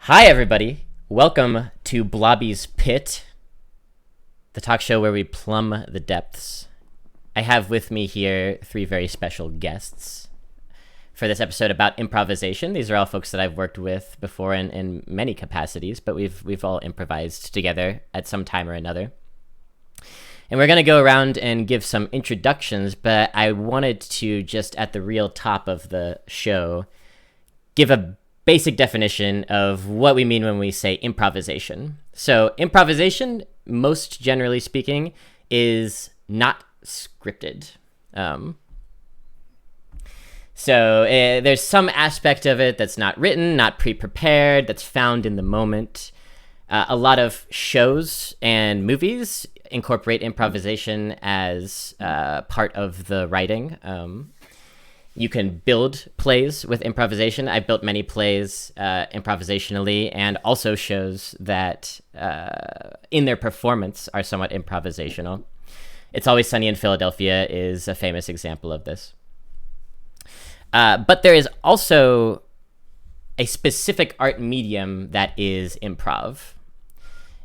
Hi, everybody. Welcome to Blobby's Pit, the talk show where we plumb the depths. I have with me here three very special guests for this episode about improvisation. These are all folks that I've worked with before in many capacities, but we've all improvised together at some time or another. And we're going to go around and give some introductions, but I wanted to just at the real top of the show give a basic definition of what we mean when we say improvisation. So improvisation, most generally speaking, is not scripted. There's some aspect of it that's not written, not pre-prepared, that's found in the moment. A lot of shows and movies incorporate improvisation as part of the writing. You can build plays with improvisation. I've built many plays improvisationally, and also shows that in their performance are somewhat improvisational. It's Always Sunny in Philadelphia is a famous example of this. But there is also a specific art medium that is improv.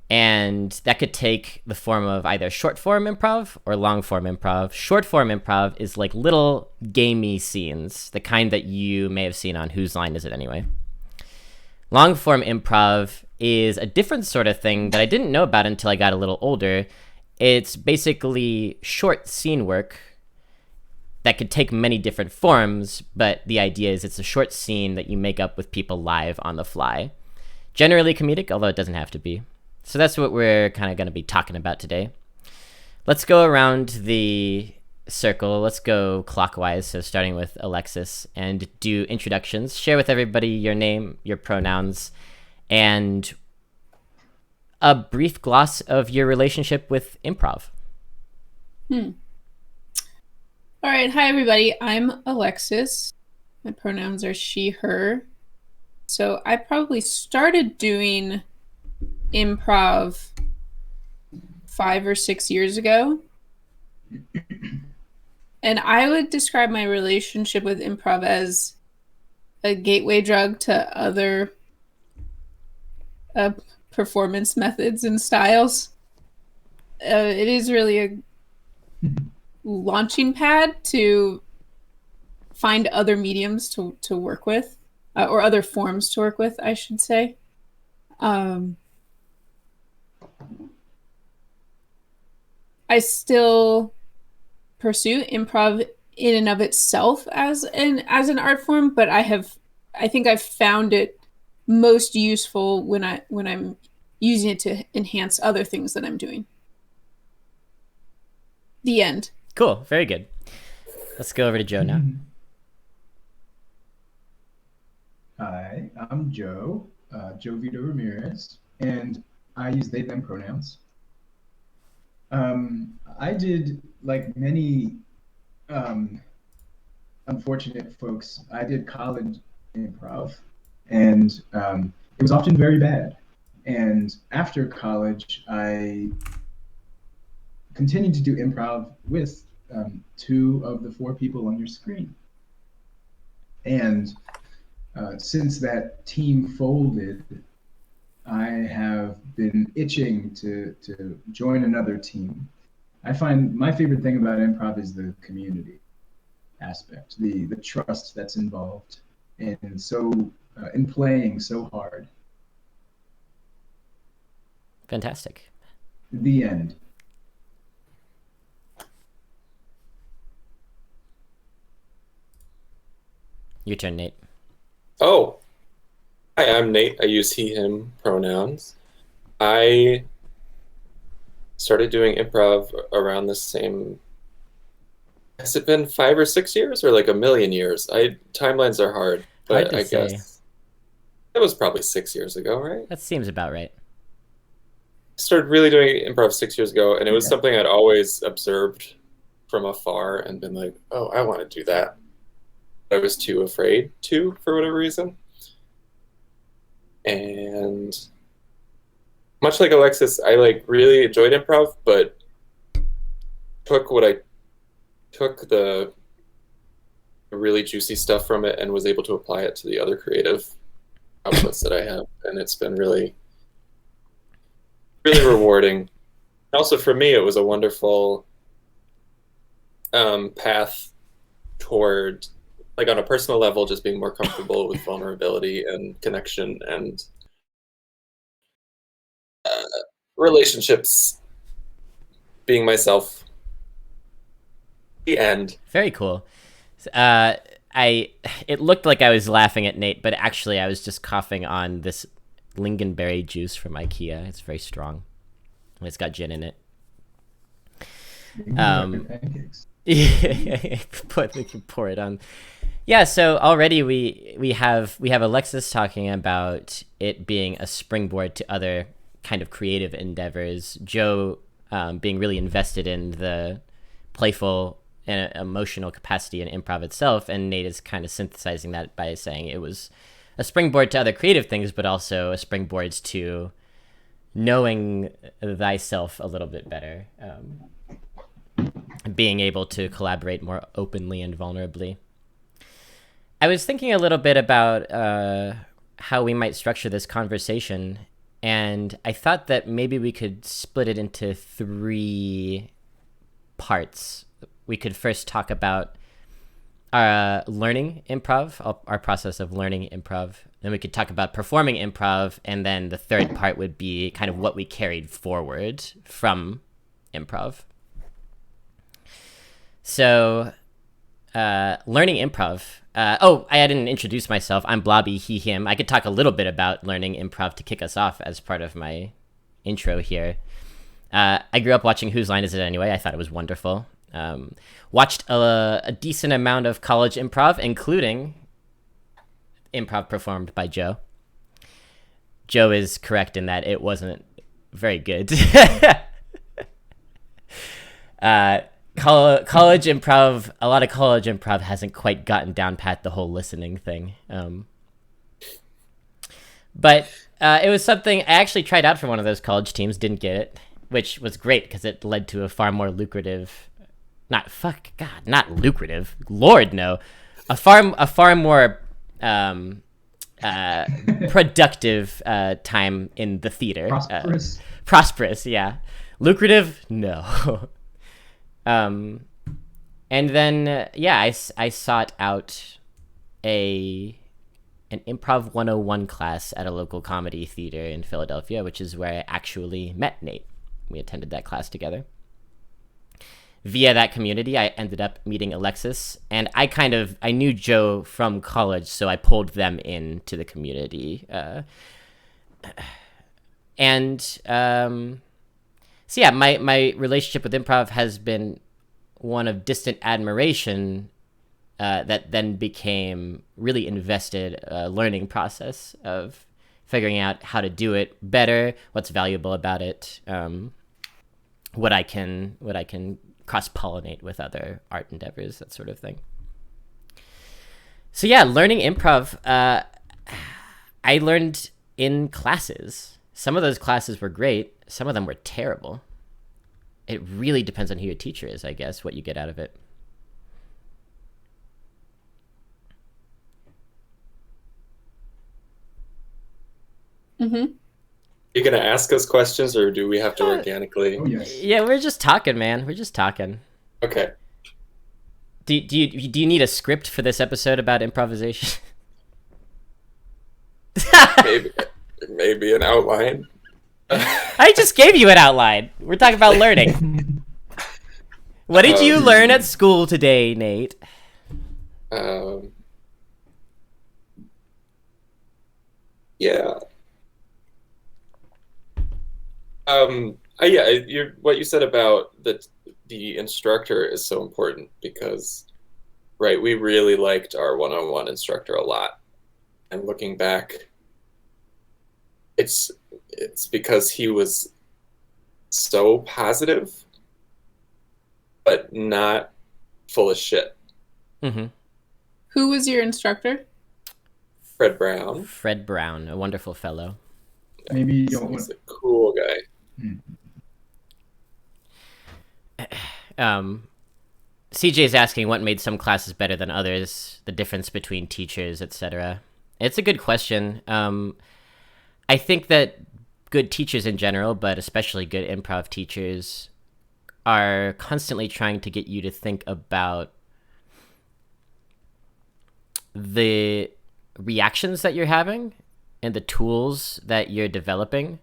And that could take the form of either short form improv or long form improv. Short form improv is like little gamey scenes, the kind that you may have seen on Whose Line Is It Anyway? Long form improv is a different sort of thing that I didn't know about until I got a little older. It's basically short scene work that could take many different forms, but the idea is it's a short scene that you make up with people live on the fly. Generally comedic, although it doesn't have to be. So that's what we're kind of going to be talking about today. Let's go around the circle. Let's go clockwise. So starting with Alexis, and do introductions. Share with everybody your name, your pronouns, and a brief gloss of your relationship with improv. All right. Hi, everybody. I'm Alexis. My pronouns are she, her. So I probably started doing improv 5 or 6 years ago. And I would describe my relationship with improv as a gateway drug to other performance methods and styles. It is really a launching pad to find other mediums to work with, or other forms to work with, I should say. I still pursue improv in and of itself as an art form, but I think I've found it most useful when I'm using it to enhance other things that I'm doing. The end. Cool. Very good. Let's go over to Joe now. Hi, I'm Joe, Joe Vito Ramirez, and I use they, them pronouns. I did, like many unfortunate folks, I did college improv, and it was often very bad. And after college, I continued to do improv with two of the four people on your screen. And since that team folded, I have been itching to join another team. I find my favorite thing about improv is the community aspect, the trust that's involved in playing so hard. Fantastic. The end. Your turn, Nate. Oh, hi, I'm Nate. I use he, him pronouns. I started doing improv around the same. Has it been 5 or 6 years, or like a million years? Timelines are hard, but Hard to say. guess it was probably 6 years ago, right? That seems about right. I started really doing improv 6 years ago, and it was something I'd always observed from afar and been like, oh, I want to do that. I was too afraid to, for whatever reason. And much like Alexis, I really enjoyed improv, but took the really juicy stuff from it and was able to apply it to the other creative outputs that I have, and it's been really, really rewarding. Also, for me, it was a wonderful path toward, like, on a personal level, just being more comfortable with vulnerability and connection and relationships, being myself. The end. Very cool. It looked like I was laughing at Nate, but actually I was just coughing on this lingonberry juice from IKEA. It's very strong. It's got gin in it. Pancakes. Pour it on. Yeah, so already we have Alexis talking about it being a springboard to other kind of creative endeavors. Joe being really invested in the playful and emotional capacity in improv itself, and Nate is kind of synthesizing that by saying it was a springboard to other creative things, but also a springboard to knowing thyself a little bit better, being able to collaborate more openly and vulnerably. I was thinking a little bit about how we might structure this conversation, and I thought that maybe we could split it into 3 parts. We could first talk about learning improv, our process of learning improv. Then we could talk about performing improv, and then the third part would be kind of what we carried forward from improv. So, learning improv. I didn't introduce myself. I'm Blobby, he, him. I could talk a little bit about learning improv to kick us off as part of my intro here. I grew up watching Whose Line Is It Anyway? I thought it was wonderful. Watched a decent amount of college improv, including improv performed by Joe. Joe is correct in that it wasn't very good. College improv, a lot of college improv hasn't quite gotten down pat the whole listening thing. But it was something I actually tried out for one of those college teams, didn't get it, which was great because it led to a far more lucrative, not lucrative, Lord no, a far more productive time in the theater. Prosperous, yeah. Lucrative, no. And then I sought out an Improv 101 class at a local comedy theater in Philadelphia, which is where I actually met Nate. We attended that class together. Via that community, I ended up meeting Alexis, and I knew Joe from college, so I pulled them into the community. So yeah, my relationship with improv has been one of distant admiration that then became really invested learning process of figuring out how to do it better, what's valuable about it, what I can cross-pollinate with other art endeavors, that sort of thing. So yeah, learning improv, I learned in classes. Some of those classes were great. Some of them were terrible. It really depends on who your teacher is, I guess, what you get out of it. Mm-hmm. You gonna ask us questions, or do we have to organically? Oh, yes. Yeah, we're just talking, man. We're just talking. Okay. Do you need a script for this episode about improvisation? maybe an outline. I just gave you an outline. We're talking about learning. What did you learn at school today, Nate? Yeah. What you said about the instructor is so important because, right, we really liked our one-on-one instructor a lot, and looking back, it's because he was so positive, but not full of shit. Mm-hmm. Who was your instructor? Fred Brown. Fred Brown, a wonderful fellow. Maybe you don't He's want. a cool guy. CJ's asking what made some classes better than others, the difference between teachers, etc. It's a good question. I think that good teachers in general, but especially good improv teachers, are constantly trying to get you to think about the reactions that you're having and the tools that you're developing.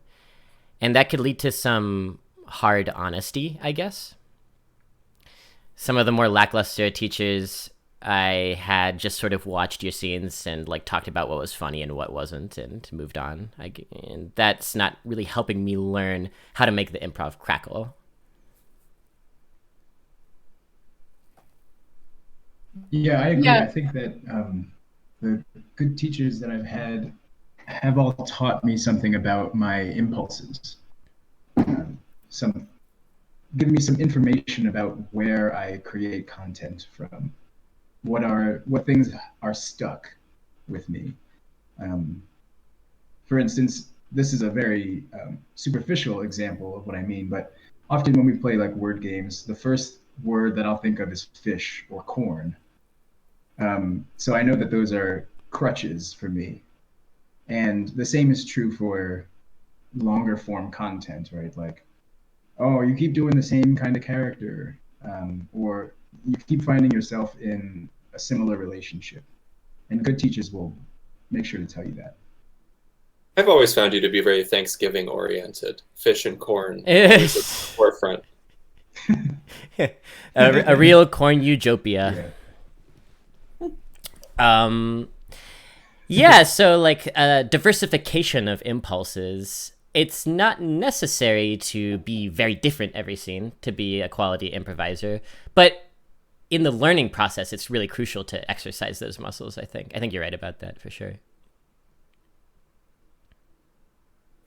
And that could lead to some hard honesty, I guess. Some of the more lackluster teachers I had just sort of watched your scenes and like talked about what was funny and what wasn't and moved on. And that's not really helping me learn how to make the improv crackle. Yeah, I agree. Yeah. I think that the good teachers that I've had have all taught me something about my impulses. Some give me some information about where I create content from. What things are stuck with me. For instance, this is a very superficial example of what I mean, but often when we play like word games, the first word that I'll think of is fish or corn. So I know that those are crutches for me. And the same is true for longer form content, right? Like, oh, you keep doing the same kind of character, or you keep finding yourself in a similar relationship. And good teachers will make sure to tell you that. I've always found you to be very Thanksgiving oriented. Fish and corn always at the forefront. a real corn utopia. Yeah. Yeah, so like diversification of impulses. It's not necessary to be very different every scene to be a quality improviser, but in the learning process, it's really crucial to exercise those muscles, I think. I think you're right about that for sure.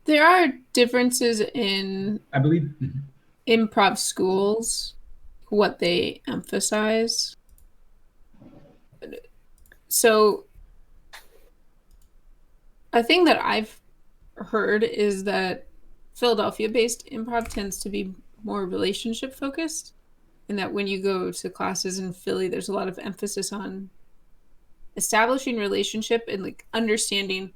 There are differences in, I believe. improv schools, what they emphasize. So, a thing that I've heard is that Philadelphia-based improv tends to be more relationship focused, and that when you go to classes in Philly, there's a lot of emphasis on establishing relationship and like understanding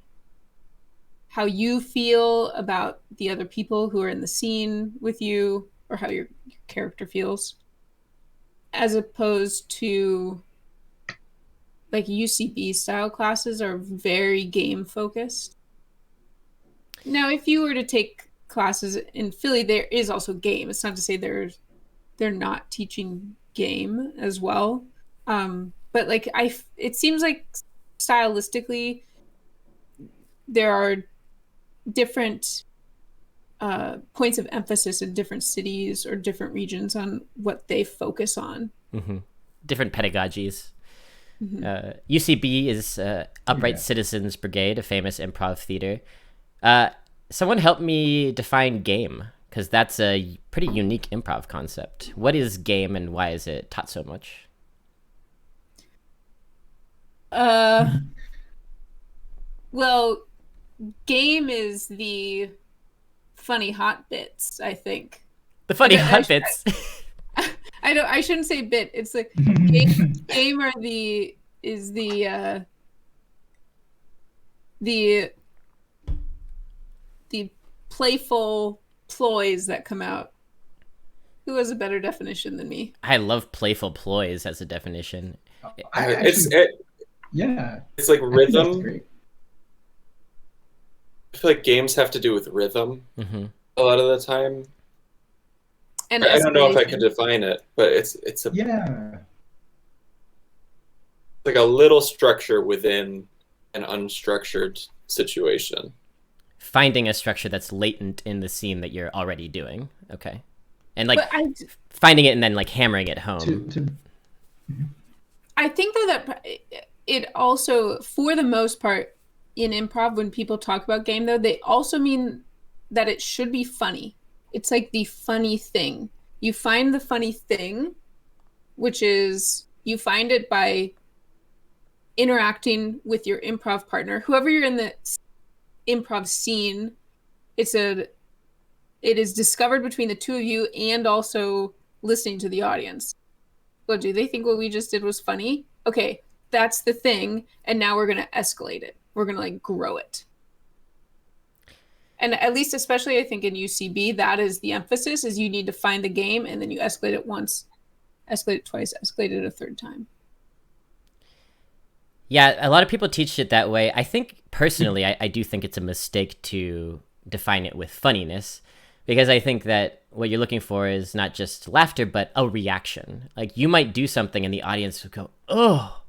how you feel about the other people who are in the scene with you, or how your character feels, as opposed to like UCB style classes are very game focused. Now, if you were to take classes in Philly, there is also game. It's not to say they're not teaching game as well. But like it seems like stylistically there are different points of emphasis in different cities or different regions on what they focus on. Mm-hmm. Different pedagogies. Mm-hmm. UCB is Upright Citizens Brigade, a famous improv theater. Someone help me define game, because that's a pretty unique improv concept. What is game and why is it taught so much? Well, game is the funny hot bits, I think. The funny hot bits. I shouldn't say bit. It's like game are the playful ploys that come out. Who has a better definition than me? I love playful ploys as a definition. It's like rhythm. I feel like games have to do with rhythm a lot of the time. And I don't know if I can define it, but it's like a little structure within an unstructured situation. Finding a structure that's latent in the scene that you're already doing. Okay. And like finding it and then like hammering it home. I think though that it also, for the most part in improv, when people talk about game though, they also mean that it should be funny. It's like the funny thing. You find the funny thing, which is you find it by interacting with your improv partner, whoever you're in the improv scene. It is discovered between the two of you and also listening to the audience. Well, do they think what we just did was funny? Okay, that's the thing, and now we're going to escalate it. we're going to like grow it. And at least, especially I think in UCB, that is the emphasis, is you need to find the game and then you escalate it once, escalate it twice, escalate it a third time. Yeah, a lot of people teach it that way. I think personally, I do think it's a mistake to define it with funniness, because I think that what you're looking for is not just laughter, but a reaction. Like, you might do something and the audience will go, oh,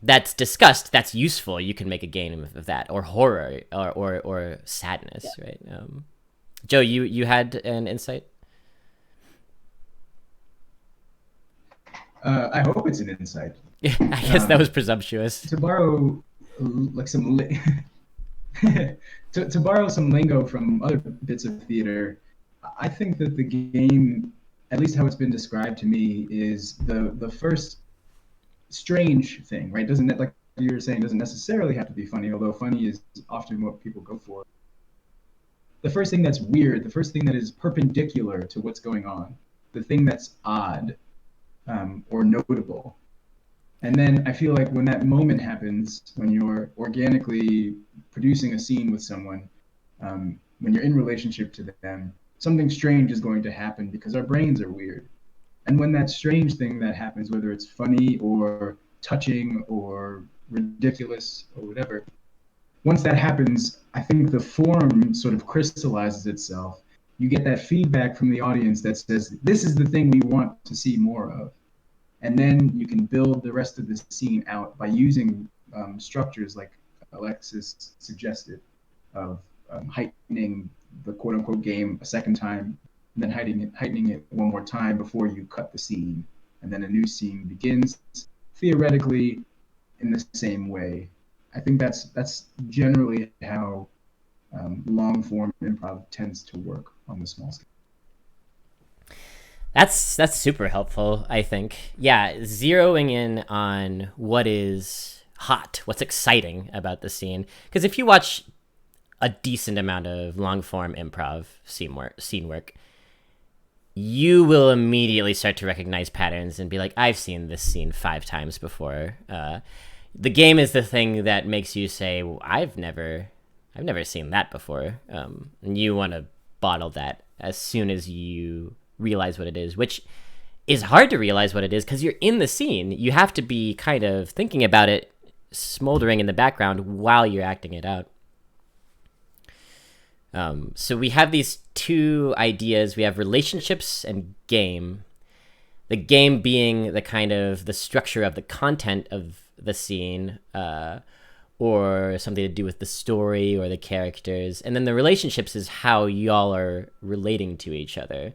that's disgust. That's useful. You can make a game of that, or horror, or sadness, yeah. Right? Joe, you had an insight? I hope it's an insight. Yeah, I guess that was presumptuous. To borrow like some to borrow some lingo from other bits of theater, I think that the game, at least how it's been described to me, is the first strange thing, right? Doesn't, like you were saying, doesn't necessarily have to be funny, although funny is often what people go for. The first thing that's weird, the first thing that is perpendicular to what's going on, the thing that's odd, or notable. And then I feel like when that moment happens, when you're organically producing a scene with someone, when you're in relationship to them, something strange is going to happen because our brains are weird. And when that strange thing that happens, whether it's funny or touching or ridiculous or whatever, once that happens, I think the form sort of crystallizes itself. You get that feedback from the audience that says, this is the thing we want to see more of. And then you can build the rest of the scene out by using structures like Alexis suggested, of heightening the quote-unquote game a second time, and then heightening it one more time before you cut the scene. And then a new scene begins, theoretically, in the same way. I think that's generally how long-form improv tends to work on the small scale. That's super helpful, I think. Yeah, zeroing in on what is hot, what's exciting about the scene. Because if you watch a decent amount of long-form improv scene work, you will immediately start to recognize patterns and be like, I've seen this scene 5 times before. The game is the thing that makes you say, well, I've never seen that before. And you want to bottle that as soon as you realize what it is, which is hard to realize what it is because you're in the scene. You have to be kind of thinking about it, smoldering in the background while you're acting it out. So we have these 2 ideas. We have relationships and game. The game being the kind of the structure of the content of the scene, or something to do with the story or the characters. And then the relationships is how y'all are relating to each other.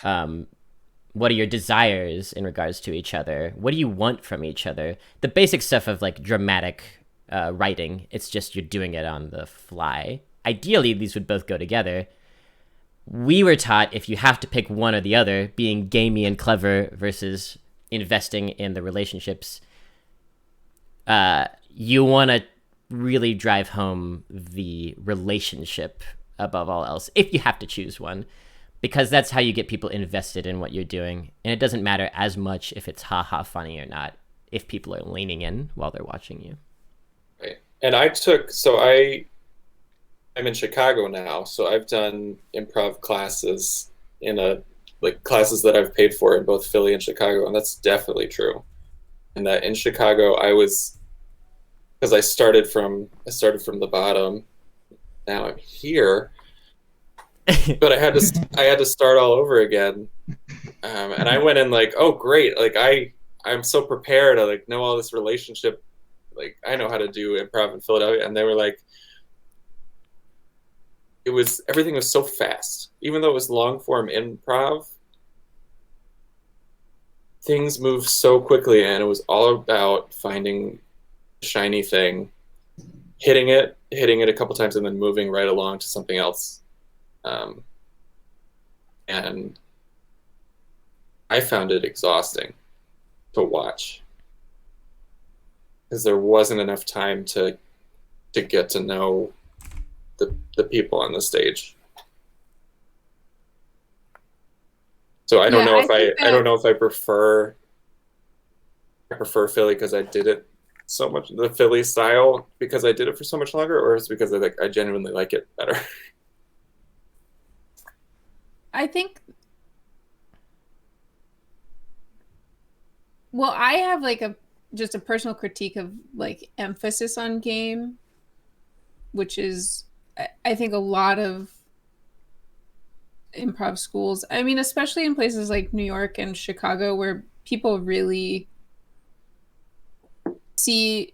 What are your desires in regards to each other? What do you want from each other? The basic stuff of like dramatic writing. It's just you're doing it on the fly. Ideally, these would both go together. We were taught if you have to pick one or the other, being gamey and clever versus investing in the relationships, you want to really drive home the relationship above all else, if you have to choose one. Because that's how you get people invested in what you're doing. And it doesn't matter as much if it's ha-ha funny or not, if people are leaning in while they're watching you. Right. And I'm in Chicago now, so I've done improv classes classes that I've paid for in both Philly and Chicago, and that's definitely true. And that in Chicago, because I started from the bottom, now I'm here. But I had to start all over again, and I went in like, oh great, like I'm so prepared. I like know all this relationship, like I know how to do improv in Philadelphia, and they were like, everything was so fast, even though it was long form improv. Things moved so quickly, and it was all about finding a shiny thing, hitting it a couple times, and then moving right along to something else. And I found it exhausting to watch because there wasn't enough time to get to know the people on the stage. So I don't know if I prefer Philly because I did it so much the Philly style because I did it for so much longer, or is it because I genuinely like it better? I think, well, I have like just a personal critique of like emphasis on game, which is, I think a lot of improv schools, I mean, especially in places like New York and Chicago, where people really see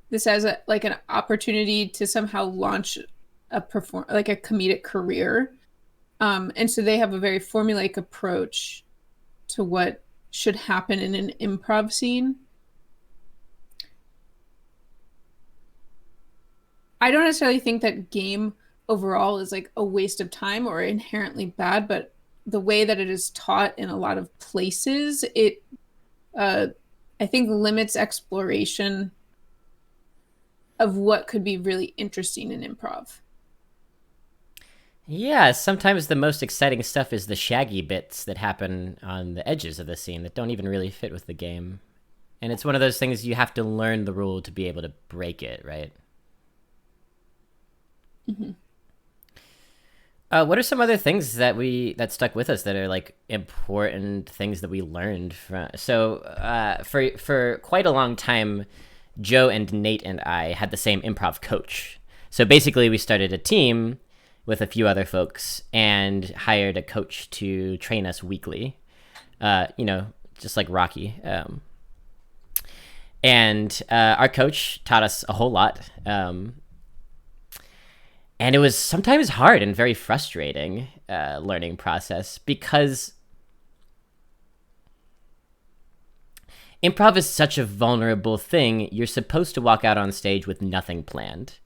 this as like an opportunity to somehow launch a comedic career. And so they have a very formulaic approach to what should happen in an improv scene. I don't necessarily think that game overall is like a waste of time or inherently bad, but the way that it is taught in a lot of places, it I think limits exploration of what could be really interesting in improv. Yeah, sometimes the most exciting stuff is the shaggy bits that happen on the edges of the scene that don't even really fit with the game. And it's one of those things you have to learn the rule to be able to break it, right? Mm-hmm. What are some other things that stuck with us that are like important things that we learned from? So for quite a long time, Joe and Nate and I had the same improv coach. So basically, we started a team with a few other folks and hired a coach to train us weekly. Just like Rocky. And our coach taught us a whole lot. And it was sometimes hard and very frustrating learning process because improv is such a vulnerable thing. You're supposed to walk out on stage with nothing planned.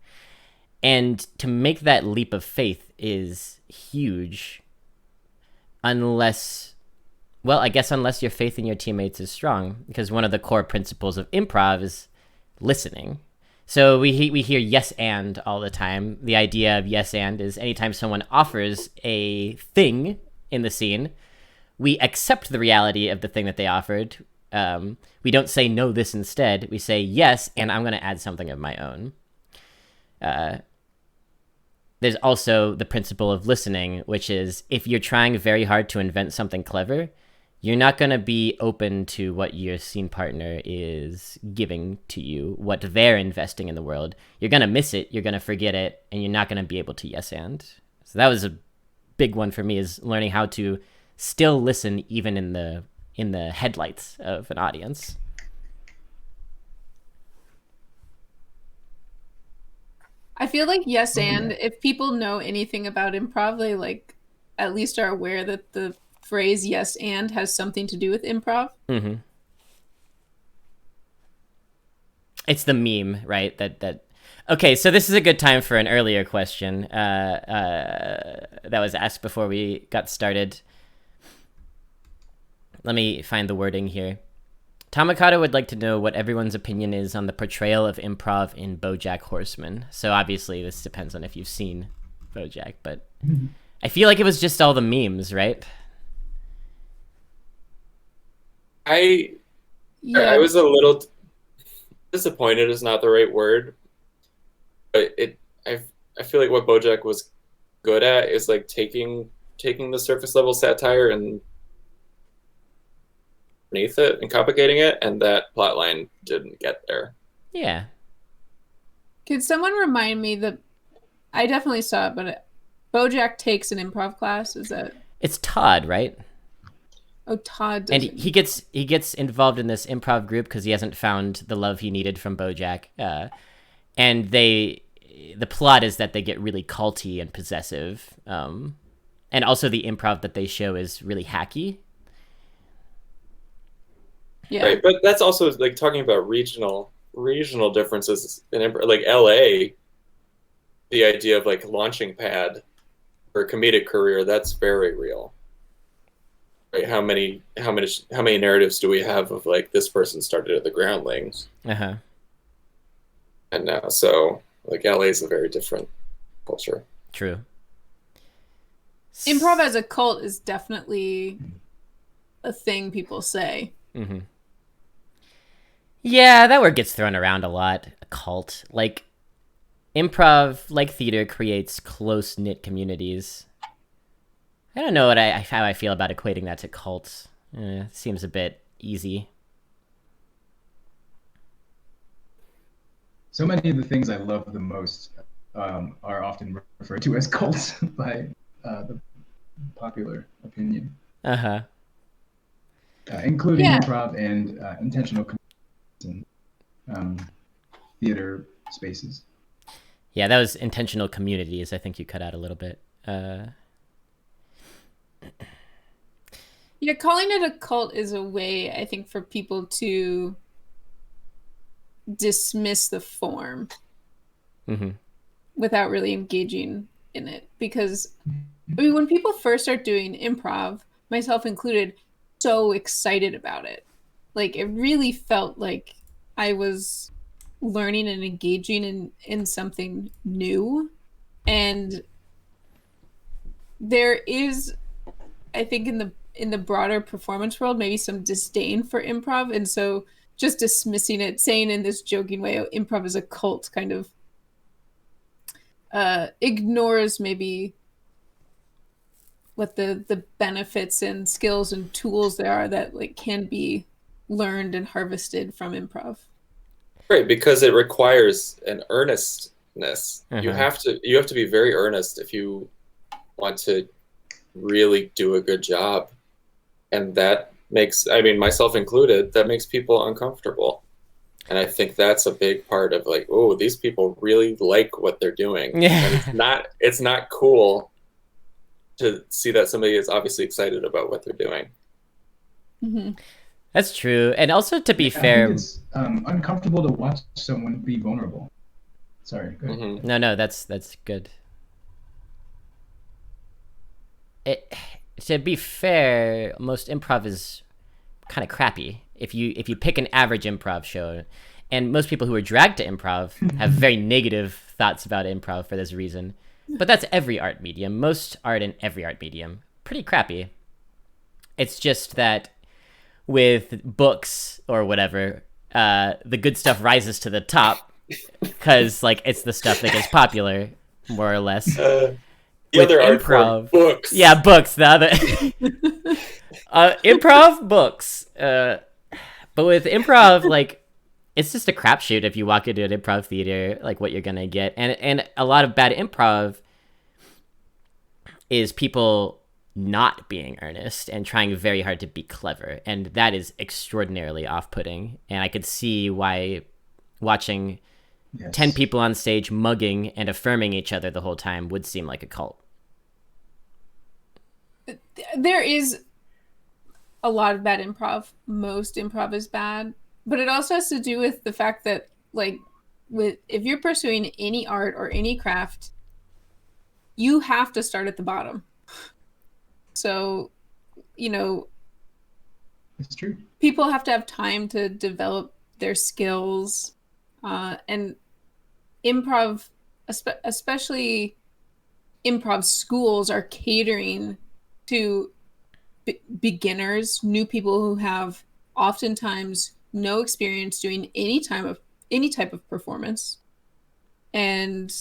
And to make that leap of faith is huge unless your faith in your teammates is strong, because one of the core principles of improv is listening. So we hear yes and all the time. The idea of yes and is anytime someone offers a thing in the scene, we accept the reality of the thing that they offered. We don't say no, this instead. We say yes, and I'm going to add something of my own. There's also the principle of listening, which is if you're trying very hard to invent something clever, you're not going to be open to what your scene partner is giving to you, what they're investing in the world. You're going to miss it, you're going to forget it, and you're not going to be able to yes and. So that was a big one for me, is learning how to still listen even in the headlights of an audience. I feel like yes and if people know anything about improv, they like at least are aware that the phrase yes and has something to do with improv. Mm-hmm. It's the meme, right? That okay, so this is a good time for an earlier question that was asked before we got started. Let me find the wording here. Tamakata would like to know what everyone's opinion is on the portrayal of improv in BoJack Horseman. So obviously this depends on if you've seen BoJack, but I feel like it was just all the memes, right? I was a little disappointed is not the right word, but I feel like what BoJack was good at is like taking the surface level satire and beneath it and complicating it, and that plotline didn't get there. Yeah. Could someone remind me I definitely saw it, but BoJack takes an improv class. Is that? It's Todd, right? Oh, Todd. And he gets involved in this improv group because he hasn't found the love he needed from BoJack. And the plot is that they get really culty and possessive. And also the improv that they show is really hacky. Yeah. Right, but that's also like talking about regional differences in like LA. The idea of like launching pad for a comedic career, that's very real. Right? How many narratives do we have of like this person started at the Groundlings? Uh-huh. And now, so like LA is a very different culture. True. Improv as a cult is definitely a thing people say. Mm-hmm. Yeah, that word gets thrown around a lot. A cult. Like, improv, like theater, creates close-knit communities. I don't know how I feel about equating that to cults. It seems a bit easy. So many of the things I love the most are often referred to as cults by the popular opinion, Uh-huh. including Yeah. improv and intentional and theater spaces. Yeah, that was intentional communities. I think you cut out a little bit. Yeah, calling it a cult is a way, I think, for people to dismiss the form without really engaging in it. Because, I mean, when people first start doing improv, myself included, so excited about it. Like, it really felt like I was learning and engaging in something new. And there is, I think, in the broader performance world, maybe some disdain for improv, and so just dismissing it, saying in this joking way, "Oh, improv is a cult," kind of ignores maybe what the benefits and skills and tools there are that like can be learned and harvested from improv. Right, because it requires an earnestness. You Uh-huh. have to be very earnest if you want to really do a good job. And that makes, I mean, myself included, that makes people uncomfortable. And I think that's a big part of like, oh, these people really like what they're doing. Yeah. And it's not cool to see that somebody is obviously excited about what they're doing. Mm-hmm. That's true. And also, to be I fair, think it's uncomfortable to watch someone be vulnerable. Sorry, go ahead. Mm-hmm. no, that's good. To be fair, most improv is kind of crappy. If you pick an average improv show, and most people who are dragged to improv have very negative thoughts about improv for this reason. But that's every art medium. Most art in every art medium, pretty crappy. It's just that with books or whatever, the good stuff rises to the top because like it's the stuff that gets popular, more or less. The With other art form, books. Yeah, books. The other improv, books. But with improv, like it's just a crapshoot if you walk into an improv theater, like what you're gonna get, and a lot of bad improv is people not being earnest and trying very hard to be clever, and that is extraordinarily off-putting. And I could see why watching 10 people on stage mugging and affirming each other the whole time would seem like a cult. There is a lot of bad improv. Most improv is bad, but it also has to do with the fact that like if you're pursuing any art or any craft, you have to start at the bottom. So, you know, It's true. people have to have time to develop their skills, and improv, especially improv schools, are catering to beginners, new people who have oftentimes no experience doing any type of performance, and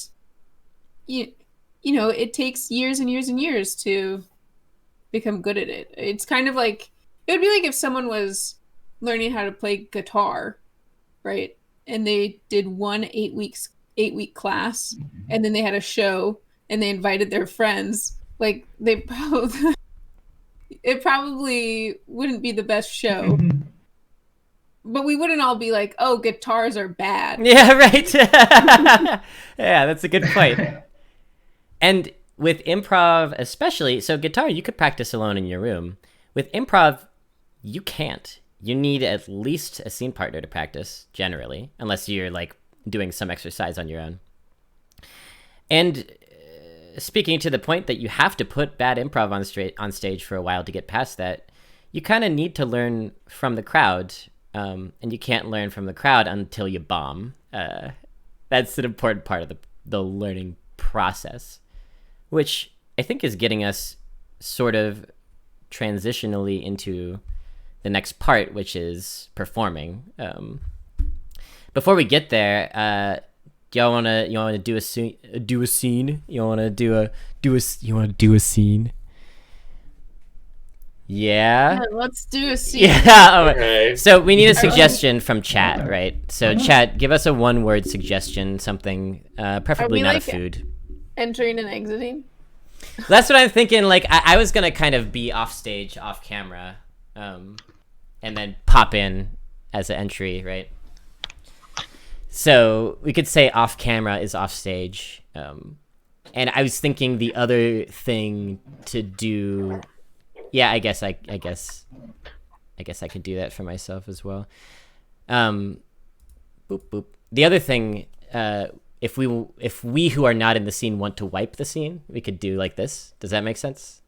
you know it takes years and years and years to become good at it. It's kind of like it would be like if someone was learning how to play guitar, right? And they did one 8-week class, and then they had a show and they invited their friends. Like it probably wouldn't be the best show. But we wouldn't all be like, "Oh, guitars are bad." Yeah, right. Yeah, that's a good point. And with improv, especially, so guitar, you could practice alone in your room. With improv, you can't. You need at least a scene partner to practice, generally, unless you're like doing some exercise on your own. And speaking to the point that you have to put bad improv on stage for a while to get past that, you kind of need to learn from the crowd, and you can't learn from the crowd until you bomb. That's an important part of the learning process, which I think is getting us sort of transitionally into the next part, which is performing. before we get there, y'all wanna do a scene? You wanna do a scene? Yeah. Let's do a scene. Yeah. Okay. So we need a suggestion from chat, right? So chat, give us a one-word suggestion, something, preferably not a food. Entering and exiting. That's what I'm thinking. Like I was gonna kind of be off stage, off camera, and then pop in as an entry, right? So we could say off camera is off stage, and I was thinking the other thing to do. Yeah, I guess I could do that for myself as well. Boop boop. The other thing, if we who are not in the scene want to wipe the scene, we could do like this. Does that make sense?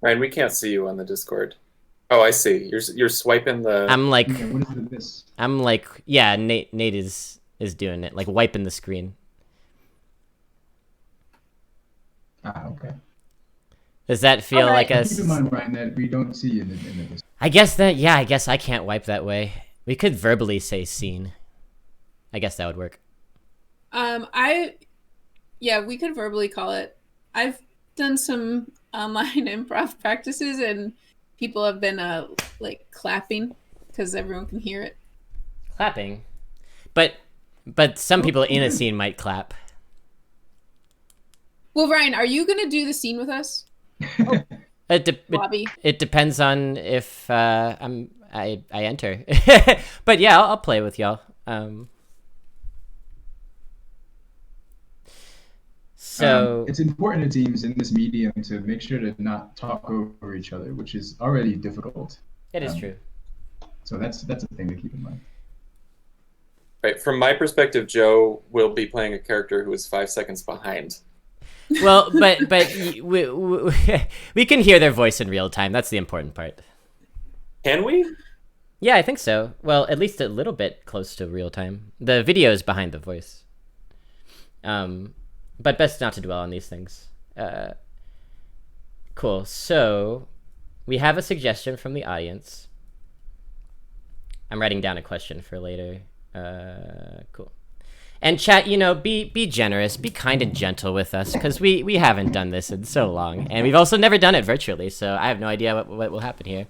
Ryan, we can't see you on the Discord. Oh, I see. You're swiping the. I'm like, Yeah, what is this? I'm like, yeah. Nate is doing it, like wiping the screen. Okay. Does that feel like a? Keep in mind, Ryan, that we don't see in the I guess I can't wipe that way. We could verbally say scene. I guess that would work. We could verbally call it. I've done some online improv practices and people have been like clapping because everyone can hear it. Clapping, but some people in a scene might clap. Well, Ryan, are you gonna do the scene with us? Blobby. It depends on if I enter. But yeah, I'll play with y'all. So it's important, it seems, in this medium to make sure to not talk over each other, which is already difficult. It is true. So that's a thing to keep in mind. Right. From my perspective, Joe will be playing a character who is 5 seconds behind. Well, but we can hear their voice in real time. That's the important part. Can we? Yeah, I think so. Well, at least a little bit close to real time. The video is behind the voice. But best not to dwell on these things. Cool. So we have a suggestion from the audience. I'm writing down a question for later. Cool. And chat, be generous, be kind and gentle with us, because we haven't done this in so long, and we've also never done it virtually, so I have no idea what will happen here.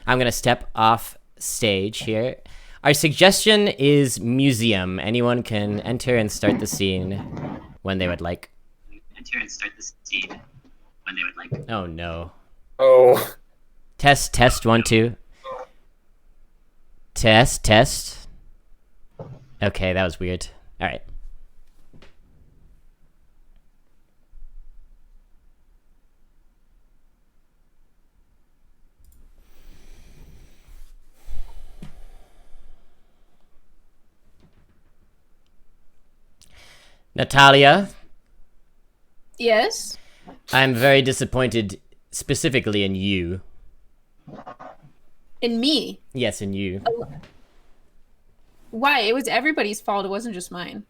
I'm gonna step off stage here. Our suggestion is museum. Anyone can enter and start the scene when they would like. Oh no. Oh. Test 1 2. Test. Okay, that was weird. All right. Natalia? Yes? I'm very disappointed specifically in you. In me? Yes, in you. Why? It was everybody's fault. It wasn't just mine.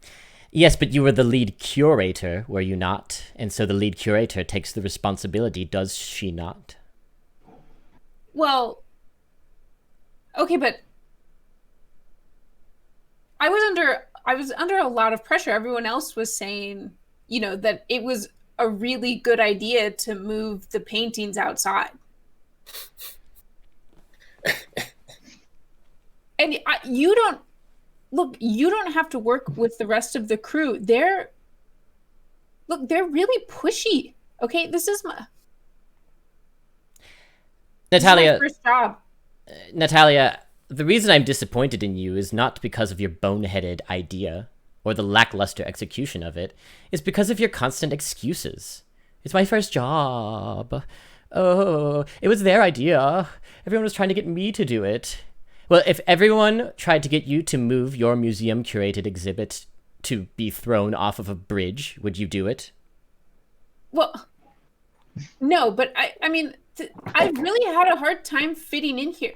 Yes, but you were the lead curator, were you not? And so the lead curator takes the responsibility, does she not? Well, okay, but I was under a lot of pressure. Everyone else was saying, that it was a really good idea to move the paintings outside. And you don't have to work with the rest of the crew. They're really pushy. Okay, this is my first job. Natalia, the reason I'm disappointed in you is not because of your boneheaded idea or the lackluster execution of it. It's because of your constant excuses. It's my first job. Oh, it was their idea. Everyone was trying to get me to do it. Well, if everyone tried to get you to move your museum-curated exhibit to be thrown off of a bridge, would you do it? Well, no, but I mean, I really had a hard time fitting in here.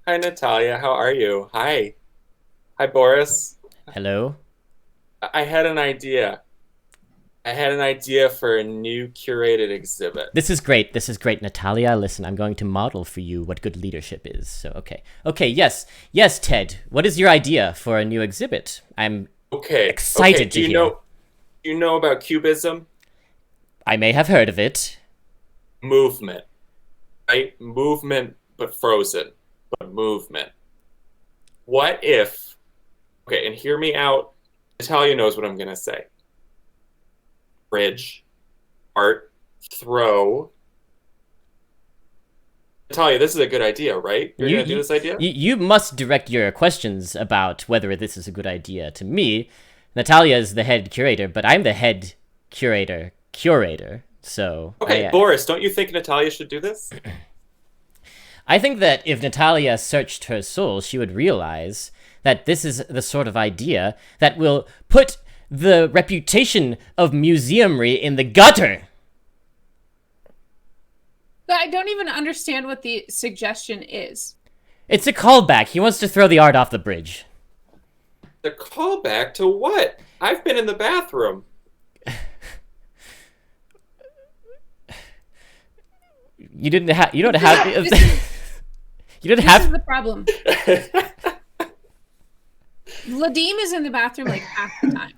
Hi, Natalia. How are you? Hi, Boris. Hello? I had an idea. I had an idea for a new curated exhibit. This is great. This is great, Natalia. Listen, I'm going to model for you what good leadership is. So, okay, yes, Ted. What is your idea for a new exhibit? I'm excited to hear. You know about cubism? I may have heard of it. Movement, right? Movement, but frozen, but movement. What if? Okay, and hear me out. Natalia knows what I'm gonna say. Bridge, art, throw. Natalia, this is a good idea, right? You're gonna do this idea? You must direct your questions about whether this is a good idea to me. Natalia is the head curator, but I'm the head curator. So okay, Boris, don't you think Natalia should do this? I think that if Natalia searched her soul, she would realize that this is the sort of idea that will put the reputation of museumery in the gutter. I don't even understand what the suggestion is. It's a callback. He wants to throw the art off the bridge. The callback to what? I've been in the bathroom. You don't have. You didn't This have. is the problem. Ladim is in the bathroom like half the time.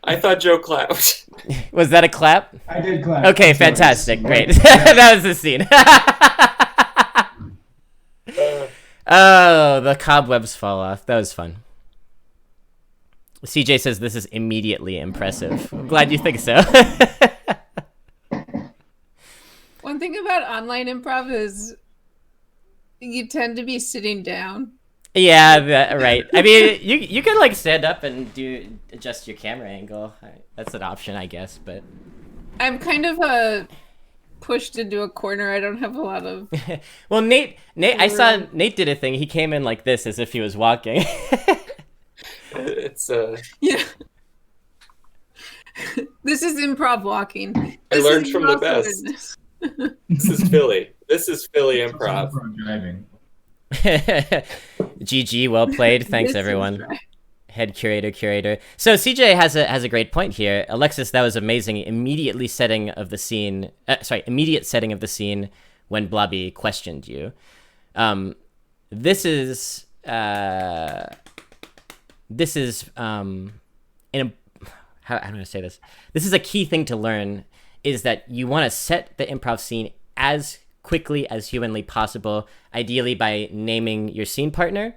I thought Joe clapped. Was that a clap? I did clap. Okay, fantastic, great. That was the scene. Oh, the cobwebs fall off. That was fun. CJ says this is immediately impressive. I'm glad you think so. One thing about online improv is you tend to be sitting down. Yeah, right. I mean, you can like stand up and adjust your camera angle. That's an option, I guess. But I'm kind of pushed into a corner. I don't have a lot of. Well, Nate, I saw Nate did a thing. He came in like this as if he was walking. It's yeah. This is improv walking. I learned from the best. This is Philly. This is Philly improv. Driving. GG, well played. Thanks, everyone. Head curator. So CJ has a great point here. Alexis, that was amazing. Immediate setting of the scene when Blobby questioned you. This is how do I say this? This is a key thing to learn, is that you want to set the improv scene as quickly as humanly possible, ideally by naming your scene partner,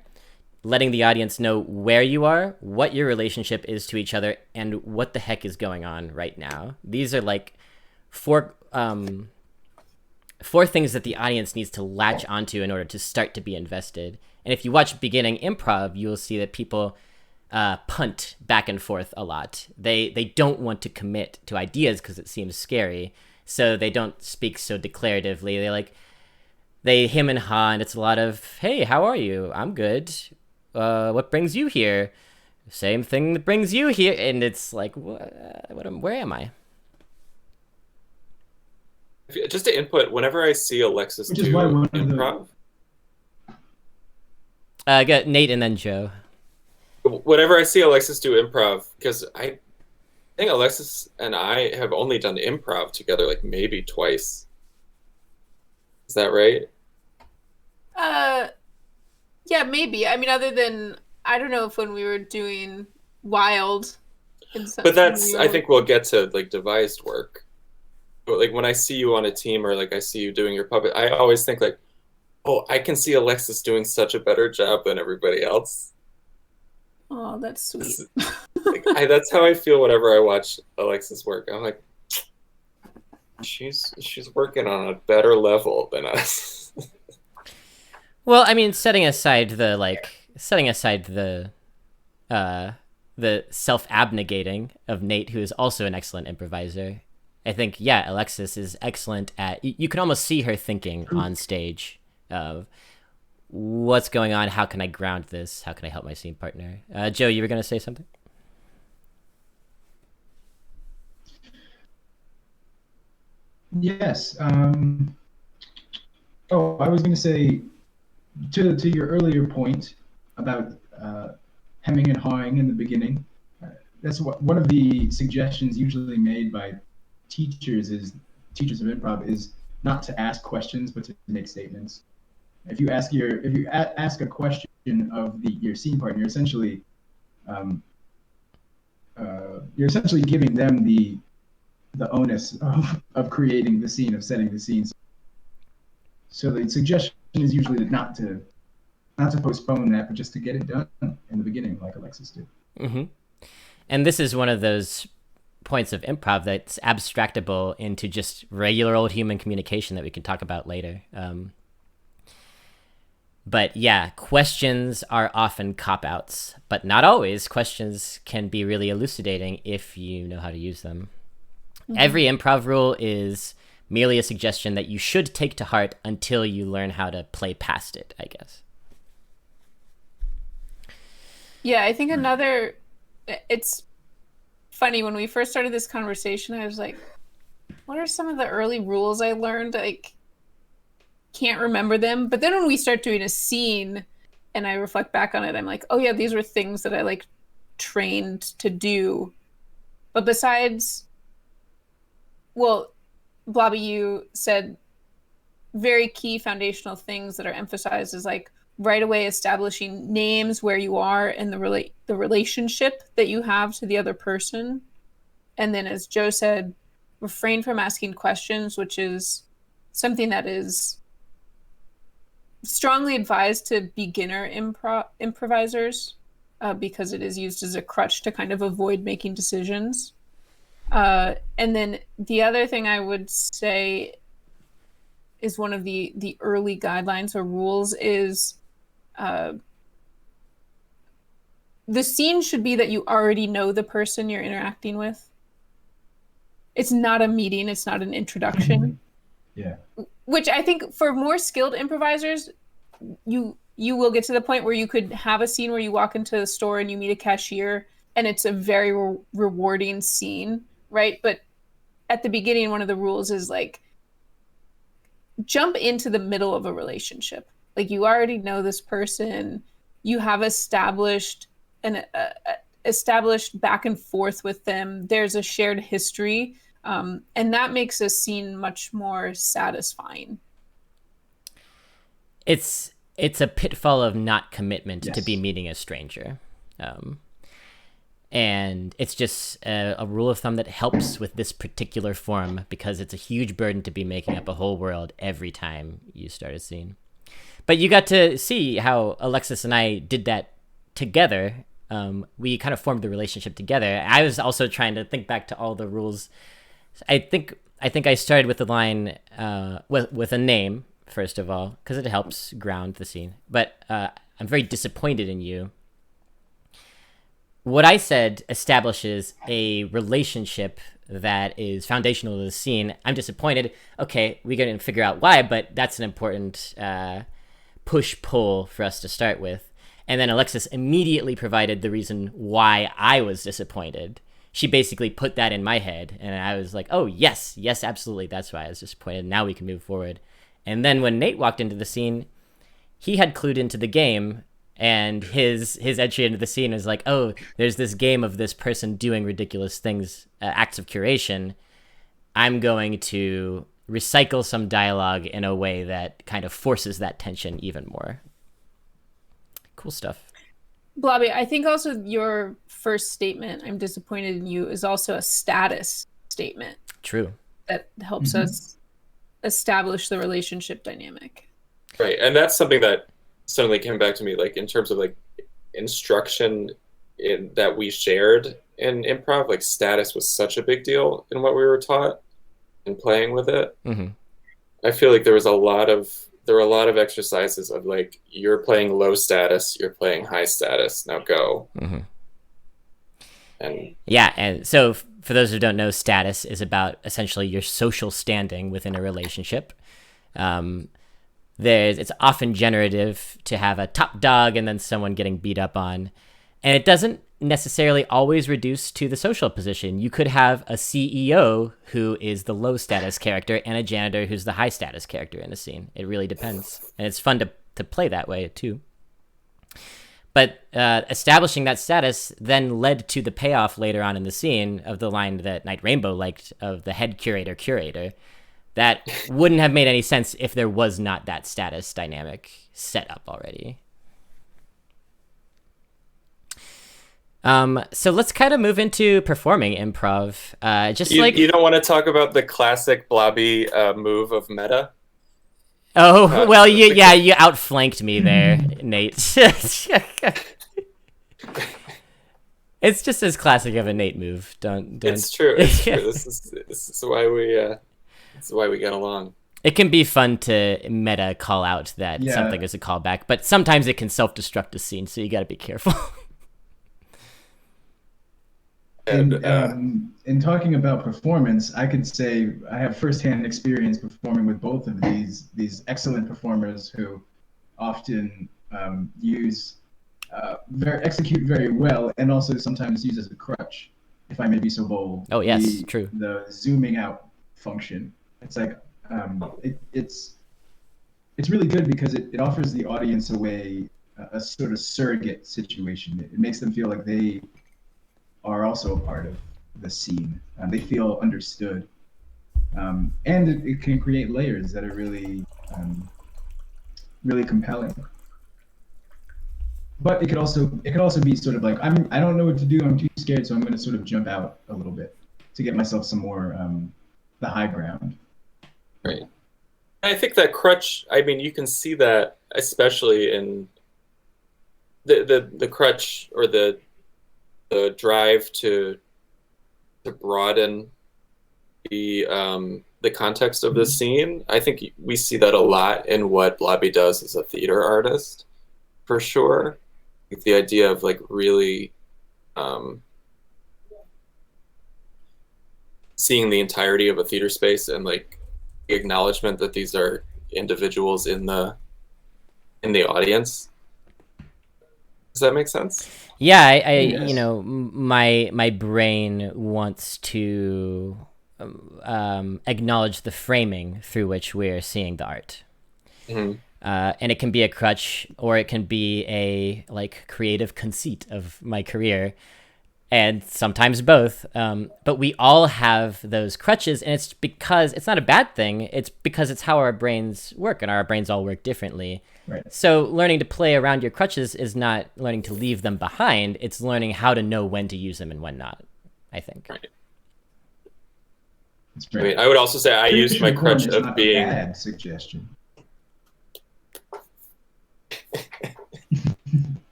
letting the audience know where you are, what your relationship is to each other, and what the heck is going on right now. These are like four things that the audience needs to latch onto in order to start to be invested. And if you watch beginning improv, you will see that people punt back and forth a lot. They don't want to commit to ideas because it seems scary, so they don't speak so declaratively. They him and ha, and it's a lot of, hey, how are you? I'm good. What brings you here? Same thing that brings you here. And it's like, where am I? Just to input, whenever I see Alexis do improv, got Nate and then Joe. Whenever I see Alexis do improv, because I think Alexis and I have only done improv together like maybe twice. Is that right? Yeah, maybe. I mean, other than, I don't know if when we were doing Wild. But that's, I think we'll get to like devised work. But like when I see you on a team or like I see you doing your puppet, I always think like, oh, I can see Alexis doing such a better job than everybody else. Oh, that's sweet. That's how I feel whenever I watch Alexis work. I'm like, she's working on a better level than us. Well, I mean, setting aside the self-abnegating of Nate, who is also an excellent improviser, I think, yeah, Alexis is excellent at. You can almost see her thinking on stage of what's going on. How can I ground this? How can I help my scene partner? Joe, you were going to say something? Yes. I was going to say, to your earlier point about hemming and hawing in the beginning, that's one of the suggestions usually made by teachers of improv is not to ask questions but to make statements. If you ask a question of your scene partner, um, you're essentially giving them the onus of creating the scene, of setting the scene. So the suggestion is usually not to postpone that, but just to get it done in the beginning, like Alexis did. Mm-hmm. And this is one of those points of improv that's abstractable into just regular old human communication that we can talk about later. But yeah, questions are often cop-outs, but not always. Questions can be really elucidating if you know how to use them. Mm-hmm. Every improv rule is merely a suggestion that you should take to heart until you learn how to play past it, I guess. Yeah, I think it's funny, when we first started this conversation, I was like, what are some of the early rules I learned? Like, can't remember them. But then when we start doing a scene and I reflect back on it, I'm like, oh yeah, these were things that I like trained to do. But besides, well, Blobby, you said very key foundational things that are emphasized is like right away establishing names, where you are, and the relationship that you have to the other person. And then, as Joe said, refrain from asking questions, which is something that is strongly advised to beginner improvisers because it is used as a crutch to kind of avoid making decisions. And then the other thing I would say is one of the early guidelines or rules is the scene should be that you already know the person you're interacting with. It's not a meeting. It's not an introduction. Yeah. Which I think for more skilled improvisers, you will get to the point where you could have a scene where you walk into the store and you meet a cashier and it's a very rewarding scene, right? But at the beginning, one of the rules is like, jump into the middle of a relationship. Like, you already know this person. You have established established back and forth with them. There's a shared history. And that makes a scene much more satisfying. It's a pitfall of not commitment Yes. to be meeting a stranger. And it's just a rule of thumb that helps with this particular form because it's a huge burden to be making up a whole world every time you start a scene. But you got to see how Alexis and I did that together. We kind of formed the relationship together. I was also trying to think back to all the rules. I think I started with the line with a name, first of all, because it helps ground the scene. But I'm very disappointed in you. What I said establishes a relationship that is foundational to the scene. I'm disappointed. Okay, we got to figure out why, but that's an important push-pull for us to start with. And then Alexis immediately provided the reason why I was disappointed. She basically put that in my head, and I was like, oh, yes, absolutely, that's why I was disappointed. Now we can move forward. And then when Nate walked into the scene, he had clued into the game, and his entry into the scene was like, oh, there's this game of this person doing ridiculous things, acts of curation. I'm going to recycle some dialogue in a way that kind of forces that tension even more. Cool stuff. Blobby, I think also your first statement, I'm disappointed in you, is also a status statement. True. That helps us establish the relationship dynamic. Right, and that's something that suddenly came back to me, like in terms of like instruction that we shared in improv. Like, status was such a big deal in what we were taught and playing with it. Mm-hmm. I feel like there were a lot of exercises of like, you're playing low status, you're playing high status, now go. Mm-hmm. And yeah, and so for those who don't know, status is about essentially your social standing within a relationship. It's often generative to have a top dog and then someone getting beat up on. And it doesn't necessarily always reduce to the social position. You could have a CEO who is the low status character and a janitor who's the high status character in a scene. It really depends. And it's fun to play that way too. But establishing that status then led to the payoff later on in the scene of the line that Night Rainbow liked of the head curator. That wouldn't have made any sense if there was not that status dynamic set up already. So let's kind of move into performing improv. You don't want to talk about the classic Blobby move of meta? Oh, well, you outflanked me there, Nate. It's just as classic of a Nate move. Don't. It's true. It's true. This is why we get along. It can be fun to meta call out that something is a callback, but sometimes it can self-destruct a scene, so you got to be careful. In talking about performance, I could say I have firsthand experience performing with both of these excellent performers who often execute very well, and also sometimes use as a crutch, if I may be so bold. Oh yes, true. The zooming out function. It's like it's really good because it offers the audience a sort of surrogate situation. It makes them feel like they are also a part of the scene. They feel understood, and it can create layers that are really really compelling. But it could also be sort of like I don't know what to do. I'm too scared, so I'm going to sort of jump out a little bit to get myself some more the high ground. Right. I think that crutch. I mean, you can see that especially in the crutch or the drive to broaden the context of the scene. I think we see that a lot in what Blobby does as a theater artist, for sure. Like the idea of like really seeing the entirety of a theater space and like the acknowledgement that these are individuals in the audience. Does that make sense? Yeah, Yes. my brain wants to acknowledge the framing through which we're seeing the art. Mm-hmm. And it can be a crutch, or it can be a creative conceit of my career, and sometimes both. But we all have those crutches, and it's because it's not a bad thing. It's because it's how our brains work, and our brains all work differently. Right. So learning to play around your crutches is not learning to leave them behind. It's learning how to know when to use them and when not, I think. Right. That's I right. mean, I would also say I use my crutch It's of not being. a bad suggestion.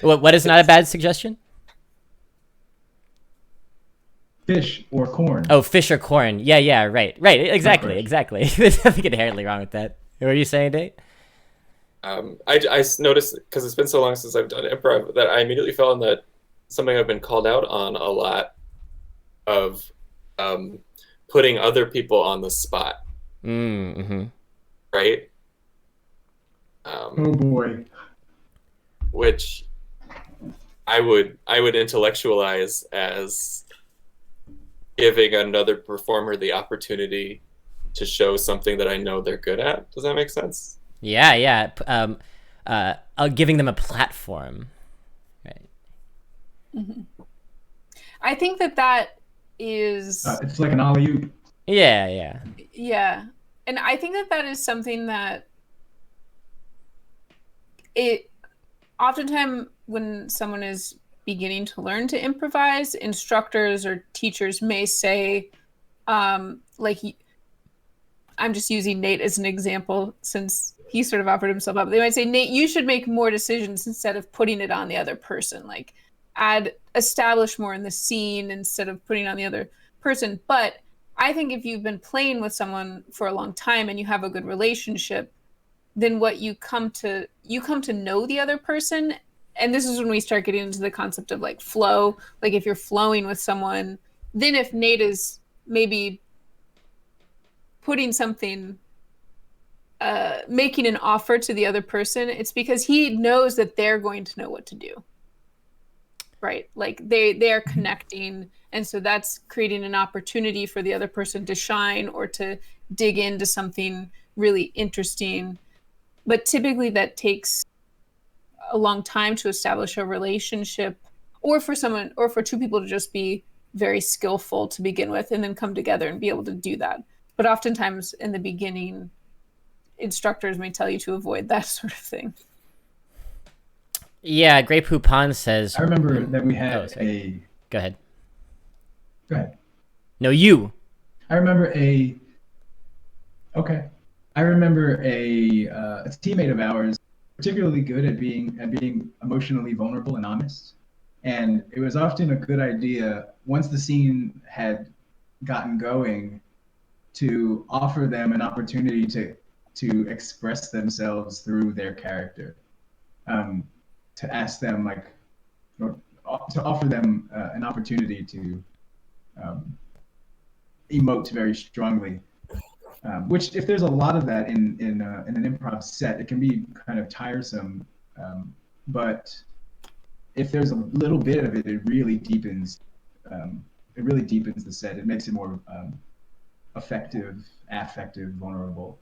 What is not a bad suggestion? Fish or corn. Oh, fish or corn. Yeah, right. Exactly. There's nothing inherently wrong with that. What are you saying, Nate? I noticed, because it's been so long since I've done improv, that I immediately fell in that something I've been called out on a lot of putting other people on the spot. Mm-hmm. Right? Oh boy. Which I would intellectualize as giving another performer the opportunity to show something that I know they're good at. Does that make sense? Yeah. Giving them a platform. Right. Mm-hmm. I think that is... It's like an alley-oop. Yeah. Yeah. And I think that is something that oftentimes when someone is beginning to learn to improvise, instructors or teachers may say, I'm just using Nate as an example since he sort of offered himself up. They might say, Nate, you should make more decisions instead of putting it on the other person. Like establish more in the scene instead of putting it on the other person. But I think if you've been playing with someone for a long time and you have a good relationship, then what you come to know the other person. And this is when we start getting into the concept of like flow. Like if you're flowing with someone, then if Nate is maybe putting something, making an offer to the other person, it's because he knows that they're going to know what to do. Right? Like they are connecting. And so that's creating an opportunity for the other person to shine or to dig into something really interesting. But typically that takes a long time to establish a relationship, or for two people to just be very skillful to begin with and then come together and be able to do that. But oftentimes in the beginning, instructors may tell you to avoid that sort of thing. Yeah, Grey Poupon says... I remember that we had Go ahead. Go ahead. No, you. I remember a teammate of ours, particularly good at being emotionally vulnerable and honest. And it was often a good idea, once the scene had gotten going, to offer them an opportunity to express themselves through their character. To ask them, like, or to offer them an opportunity to emote very strongly. Which, if there's a lot of that in an improv set, it can be kind of tiresome. But if there's a little bit of it, it really deepens. It really deepens the set. It makes it more effective, affective, vulnerable.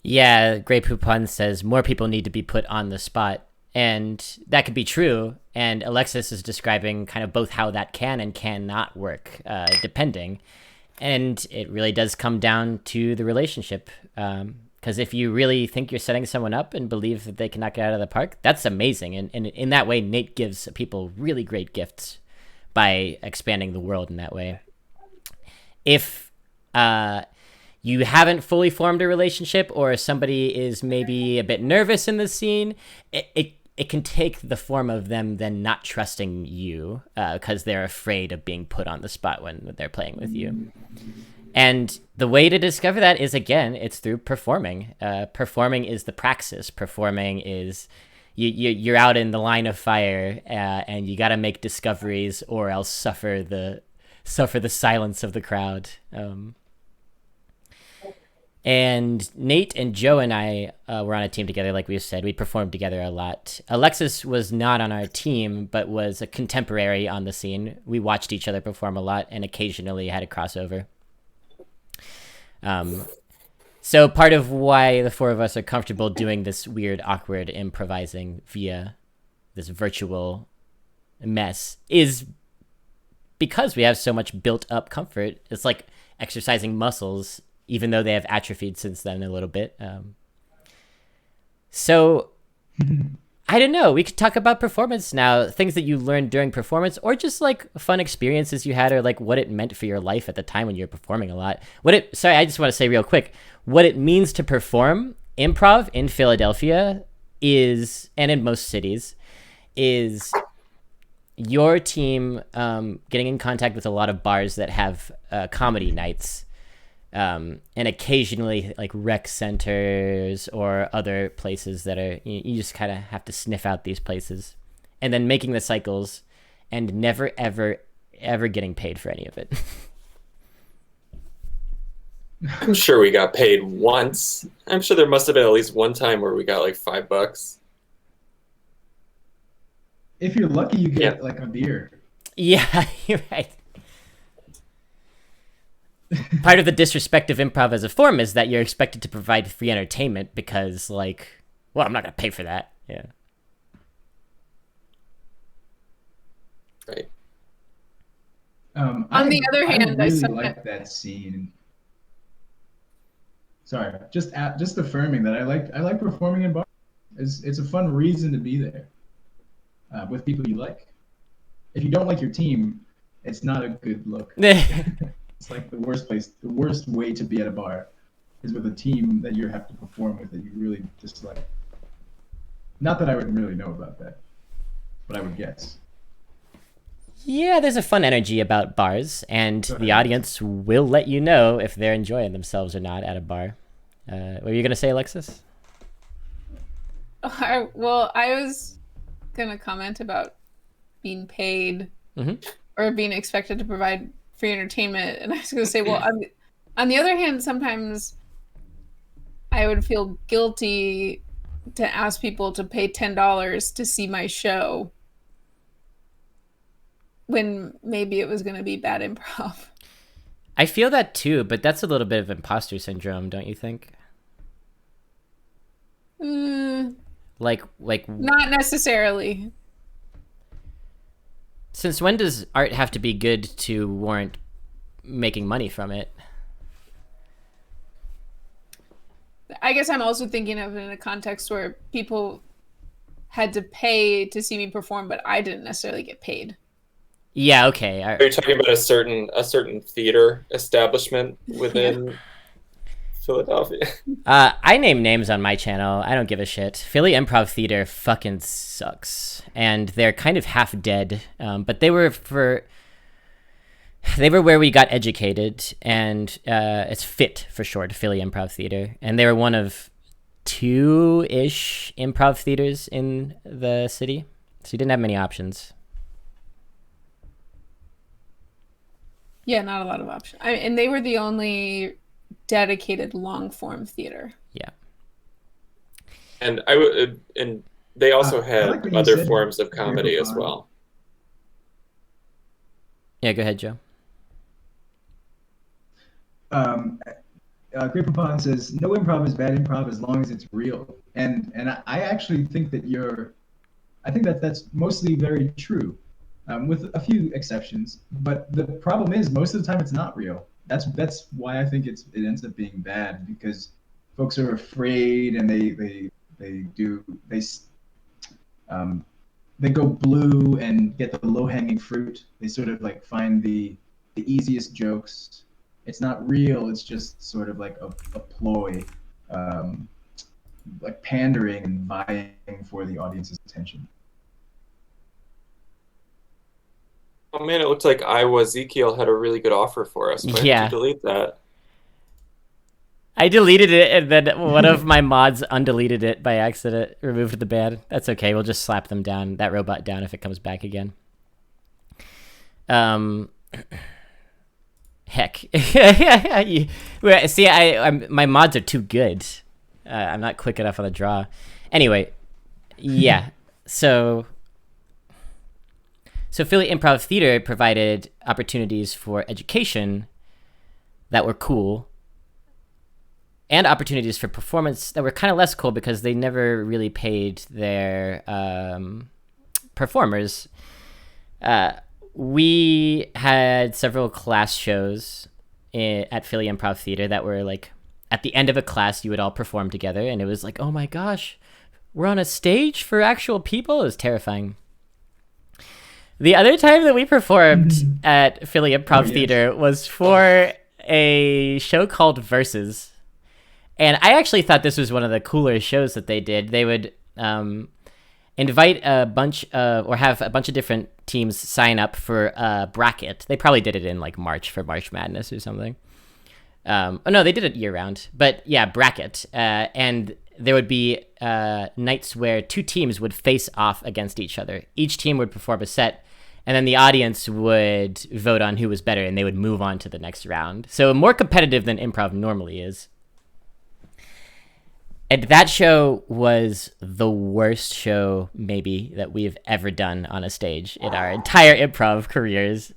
Yeah, Grey Poupon says more people need to be put on the spot. And that could be true. And Alexis is describing kind of both how that can and cannot work, depending. And it really does come down to the relationship. Because if you really think you're setting someone up and believe that they can knock it out of the park, that's amazing. And in that way, Nate gives people really great gifts by expanding the world in that way. If you haven't fully formed a relationship, or somebody is maybe a bit nervous in the scene, it can take the form of them then not trusting you because they're afraid of being put on the spot when they're playing with you. And the way to discover that is, again, it's through performing. Performing is the praxis. Performing is you're out in the line of fire, and you got to make discoveries or else suffer the silence of the crowd. And Nate and Joe and I were on a team together, like we said. We performed together a lot. Alexis was not on our team, but was a contemporary on the scene. We watched each other perform a lot and occasionally had a crossover. So part of why the four of us are comfortable doing this weird, awkward improvising via this virtual mess is because we have so much built-up comfort. It's like exercising muscles, even though they have atrophied since then a little bit. So, I don't know. We could talk about performance now, things that you learned during performance, or just like fun experiences you had, or like what it meant for your life at the time when you were performing a lot. Sorry, I just want to say real quick, what it means to perform improv in Philadelphia is, and in most cities, is your team getting in contact with a lot of bars that have comedy nights. And occasionally like rec centers or other places that are, you just kind of have to sniff out these places, and then making the cycles and never, ever, ever getting paid for any of it. I'm sure we got paid once. I'm sure there must have been at least one time where we got like $5. If you're lucky, you get like a beer. Yeah, you're right. Part of the disrespect of improv as a form is that you're expected to provide free entertainment because, like, well, I'm not going to pay for that. Yeah. Right. On the other hand, I really like that scene. Sorry, just affirming that I like performing in bars. It's a fun reason to be there with people you like. If you don't like your team, it's not a good look. It's like the worst way to be at a bar is with a team that you have to perform with that you really dislike. Not that I would really know about that, but I would guess. Yeah, there's a fun energy about bars, and the audience will let you know if they're enjoying themselves or not at a bar. What were you going to say, Alexis? I was going to comment about being paid or being expected to provide free entertainment, and I was going to say, well, on the other hand, sometimes I would feel guilty to ask people to pay $10 to see my show when maybe it was going to be bad improv. I feel that too, but that's a little bit of imposter syndrome, don't you think? Like Not necessarily. since when does art have to be good to warrant making money from it? I guess I'm also thinking of it in a context where people had to pay to see me perform, but I didn't necessarily get paid. Yeah, okay. Are you talking about a certain theater establishment within Philadelphia? I name names on my channel. I don't give a shit. Philly Improv Theater fucking sucks, and they're kind of half dead. But they were where we got educated, and it's FIT for short, Philly Improv Theater, and they were one of 2-ish improv theaters in the city, so you didn't have many options. Yeah, not a lot of options. And they were the only dedicated long form theater. Yeah. And and they also I had like what you other said, forms of comedy as Grapevine. well. Yeah, go ahead, Joe. Grapevine says no improv is bad improv as long as it's real, and I actually think I think that's mostly very true, with a few exceptions. But the problem is most of the time it's not real. That's why I think it ends up being bad, because folks are afraid and they go blue and get the low hanging fruit. They sort of like find the easiest jokes. It's not real. It's just sort of like a ploy, um, like pandering and vying for the audience's attention. Oh man, it looked like Iowa Ezekiel had a really good offer for us. Why did Yeah. you delete that? I deleted it, and then one of my mods undeleted it by accident, removed the ban. That's okay. We'll just slap them down, that robot down, if it comes back again. Heck. See, my mods are too good. I'm not quick enough on the draw. Anyway, yeah. So Philly Improv Theater provided opportunities for education that were cool, and opportunities for performance that were kind of less cool because they never really paid their performers. We had several class shows at Philly Improv Theater that were like, at the end of a class, you would all perform together, and it was like, oh my gosh, we're on a stage for actual people? It was terrifying. The other time that we performed at Philly Improv Theater was for a show called Versus. And I actually thought this was one of the cooler shows that they did. They would invite a bunch of, or have a bunch of different teams sign up for a bracket. They probably did it in like March for March Madness or something. Oh no, they did it year round. But yeah, bracket. And there would be nights where 2 teams would face off against each other. Each team would perform a set, and then the audience would vote on who was better, and they would move on to the next round. So more competitive than improv normally is. And that show was the worst show, maybe, that we've ever done on a stage in our entire improv careers.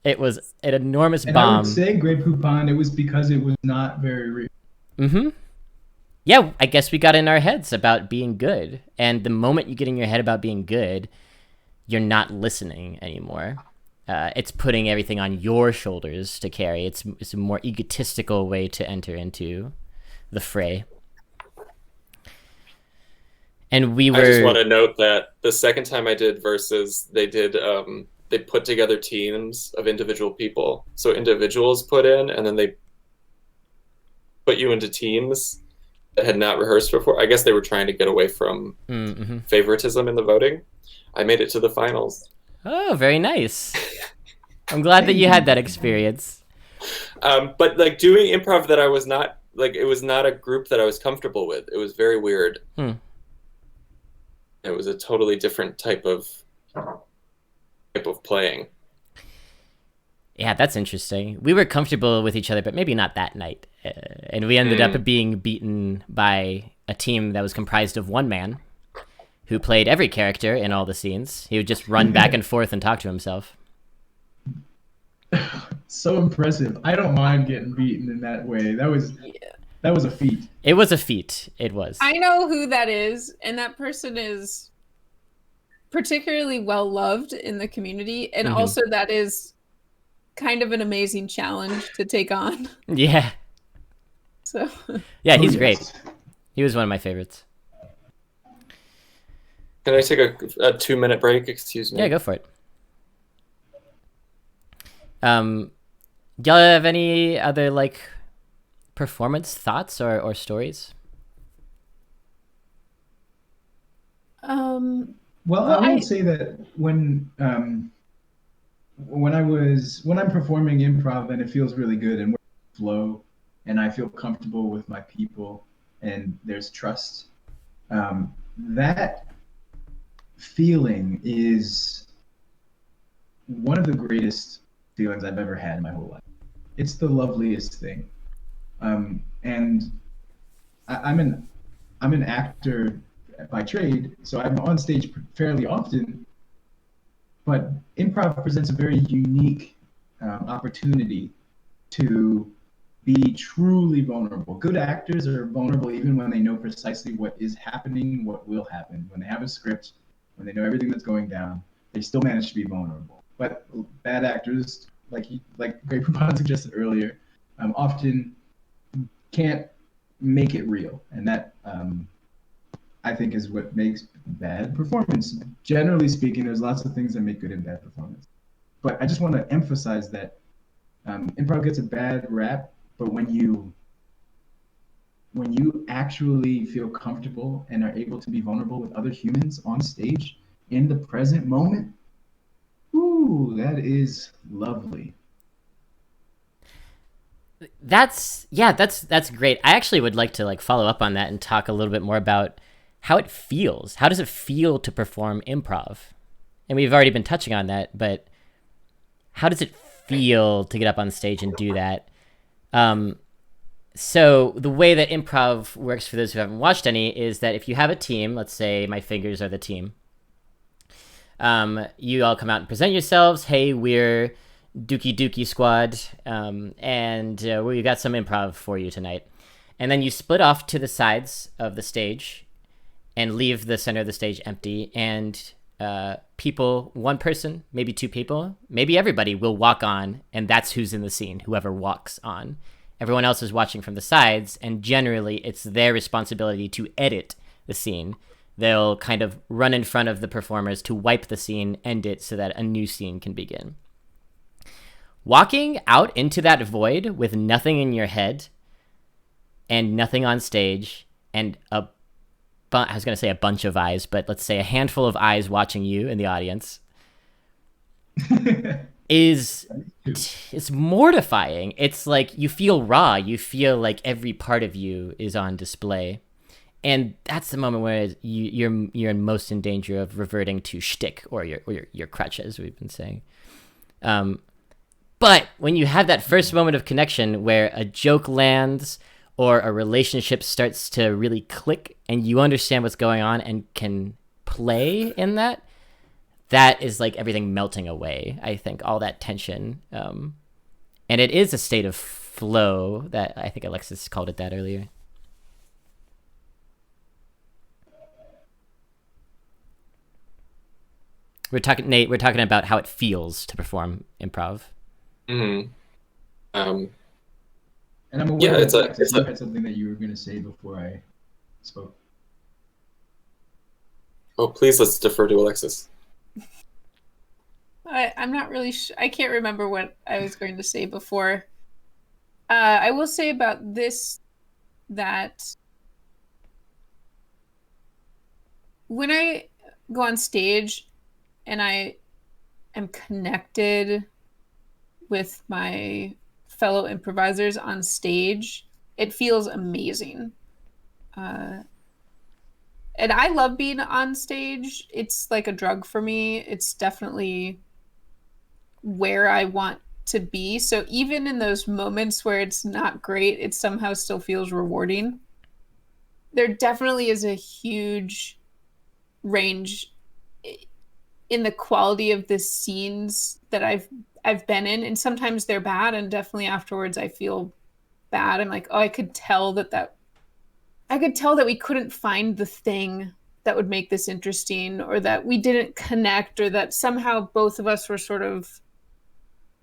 It was an enormous bomb. And I would say, Grey Poupon, it was because it was not very real. Mm-hmm. Yeah, I guess we got in our heads about being good. And the moment you get in your head about being good, you're not listening anymore. It's putting everything on your shoulders to carry. It's a more egotistical way to enter into the fray. And we were... I just want to note that the second time I did Versus, they put together teams of individual people. So individuals put in, and then they put you into teams that had not rehearsed before. I guess they were trying to get away from favoritism in the voting. I made it to the finals. Oh, very nice. I'm glad that you had that experience. But like doing improv that I was not, like, it was not a group that I was comfortable with. It was very weird. It was a totally different type of playing. Yeah, that's interesting. We were comfortable with each other, but maybe not that night. And we ended up being beaten by a team that was comprised of one man who played every character in all the scenes. He would just run back and forth and talk to himself. So impressive. I don't mind getting beaten in that way. That was That was a feat. It was a feat. It was. I know who that is, and that person is particularly well loved in the community, and also that is kind of an amazing challenge to take on. Yeah. So Yeah, Oh, he's yes. great. He was one of my favorites. Can I take a 2-minute break? Excuse me. Yeah, go for it. Do y'all have any other like performance thoughts or stories? Well, I would say that when I'm performing improv and it feels really good and we're in flow and I feel comfortable with my people and there's trust, that feeling is one of the greatest feelings I've ever had in my whole life. It's the loveliest thing, and I'm an actor by trade, so I'm on stage fairly often. But improv presents a very unique opportunity to be truly vulnerable. Good actors are vulnerable even when they know precisely what is happening, what will happen. When they have a script, when they know everything that's going down, they still manage to be vulnerable. But bad actors, like Greg Poupon suggested earlier, often can't make it real, and that I think is what makes bad performance. Generally speaking, there's lots of things that make good and bad performance. But I just want to emphasize that improv gets a bad rap, but when you actually feel comfortable and are able to be vulnerable with other humans on stage in the present moment, ooh, that is lovely. That's great. I actually would like to like follow up on that and talk a little bit more about how it feels. How does it feel to perform improv? And we've already been touching on that, but how does it feel to get up on stage and do that? So the way that improv works for those who haven't watched any is that if you have a team, let's say my fingers are the team, you all come out and present yourselves. Hey, we're Dookie Dookie Squad, and we got some improv for you tonight. And then you split off to the sides of the stage and leave the center of the stage empty, and people, one person, maybe two people, maybe everybody will walk on, and that's who's in the scene, whoever walks on. Everyone else is watching from the sides, and generally it's their responsibility to edit the scene. They'll kind of run in front of the performers to wipe the scene, end it, so that a new scene can begin. Walking out into that void with nothing in your head and nothing on stage and I was going to say a bunch of eyes, but let's say a handful of eyes watching you in the audience it's mortifying. It's like you feel raw. You feel like every part of you is on display. And that's the moment where you're most in danger of reverting to shtick or your crutch, as we've been saying. But when you have that first moment of connection where a joke lands or a relationship starts to really click and you understand what's going on and can play in that, that is like everything melting away, I think, all that tension. And it is a state of flow that I think Alexis called it that earlier. Nate, we're talking about how it feels to perform improv. Mm-hmm. And I'm aware it's that you had something that you were going to say before I spoke. Oh, please, let's defer to Alexis. I'm not really I can't remember what I was going to say before. I will say about this that when I go on stage and I am connected with my fellow improvisers on stage, it feels amazing. And I love being on stage. It's like a drug for me. It's definitely where I want to be. So even in those moments where it's not great, it somehow still feels rewarding. There definitely is a huge range in the quality of the scenes that I've been in, and sometimes they're bad, and definitely afterwards I feel bad. I'm like, oh, I could tell that we couldn't find the thing that would make this interesting, or that we didn't connect, or that somehow both of us were sort of,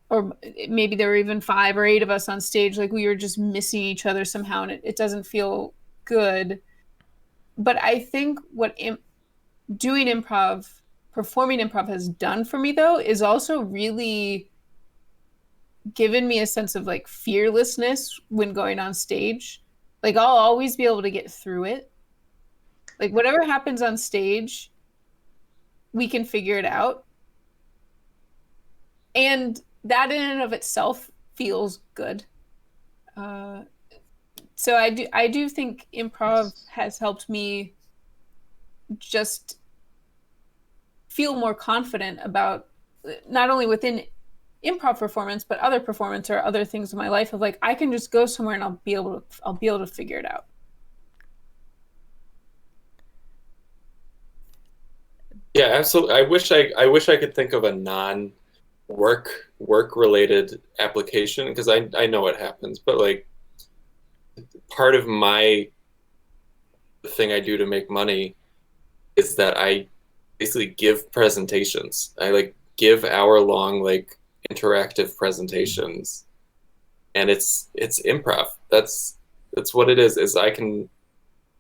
or maybe there were even 5 or 8 of us on stage, like we were just missing each other somehow, and it doesn't feel good. But I think what doing improv, performing improv has done for me, though, is also really given me a sense of like fearlessness when going on stage. Like I'll always be able to get through it. Like whatever happens on stage, we can figure it out. And that in and of itself feels good. So I do think improv has helped me just feel more confident about not only within improv performance, but other performance or other things in my life, of like, I can just go somewhere and I'll be able to figure it out. Yeah, absolutely. I wish I could think of a work related application, because I know what happens, but like part of the thing I do to make money is that I basically give presentations. I like give hour-long like interactive presentations, and it's improv. That's what it is I can,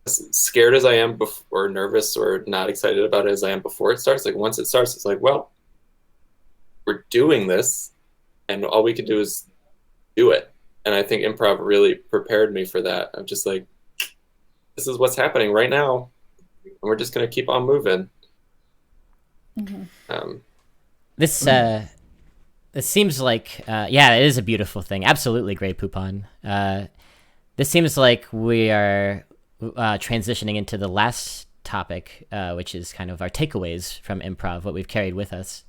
as scared as I am or nervous or not excited about it as I am before it starts, like once it starts, it's like, well, we're doing this, and all we can do is do it. And I think improv really prepared me for that. I'm just like, this is what's happening right now, and we're just gonna keep on moving. Mm-hmm. This seems like yeah, it is a beautiful thing. Absolutely great, Poupon. This seems like we are transitioning into the last topic, which is kind of our takeaways from improv, what we've carried with us.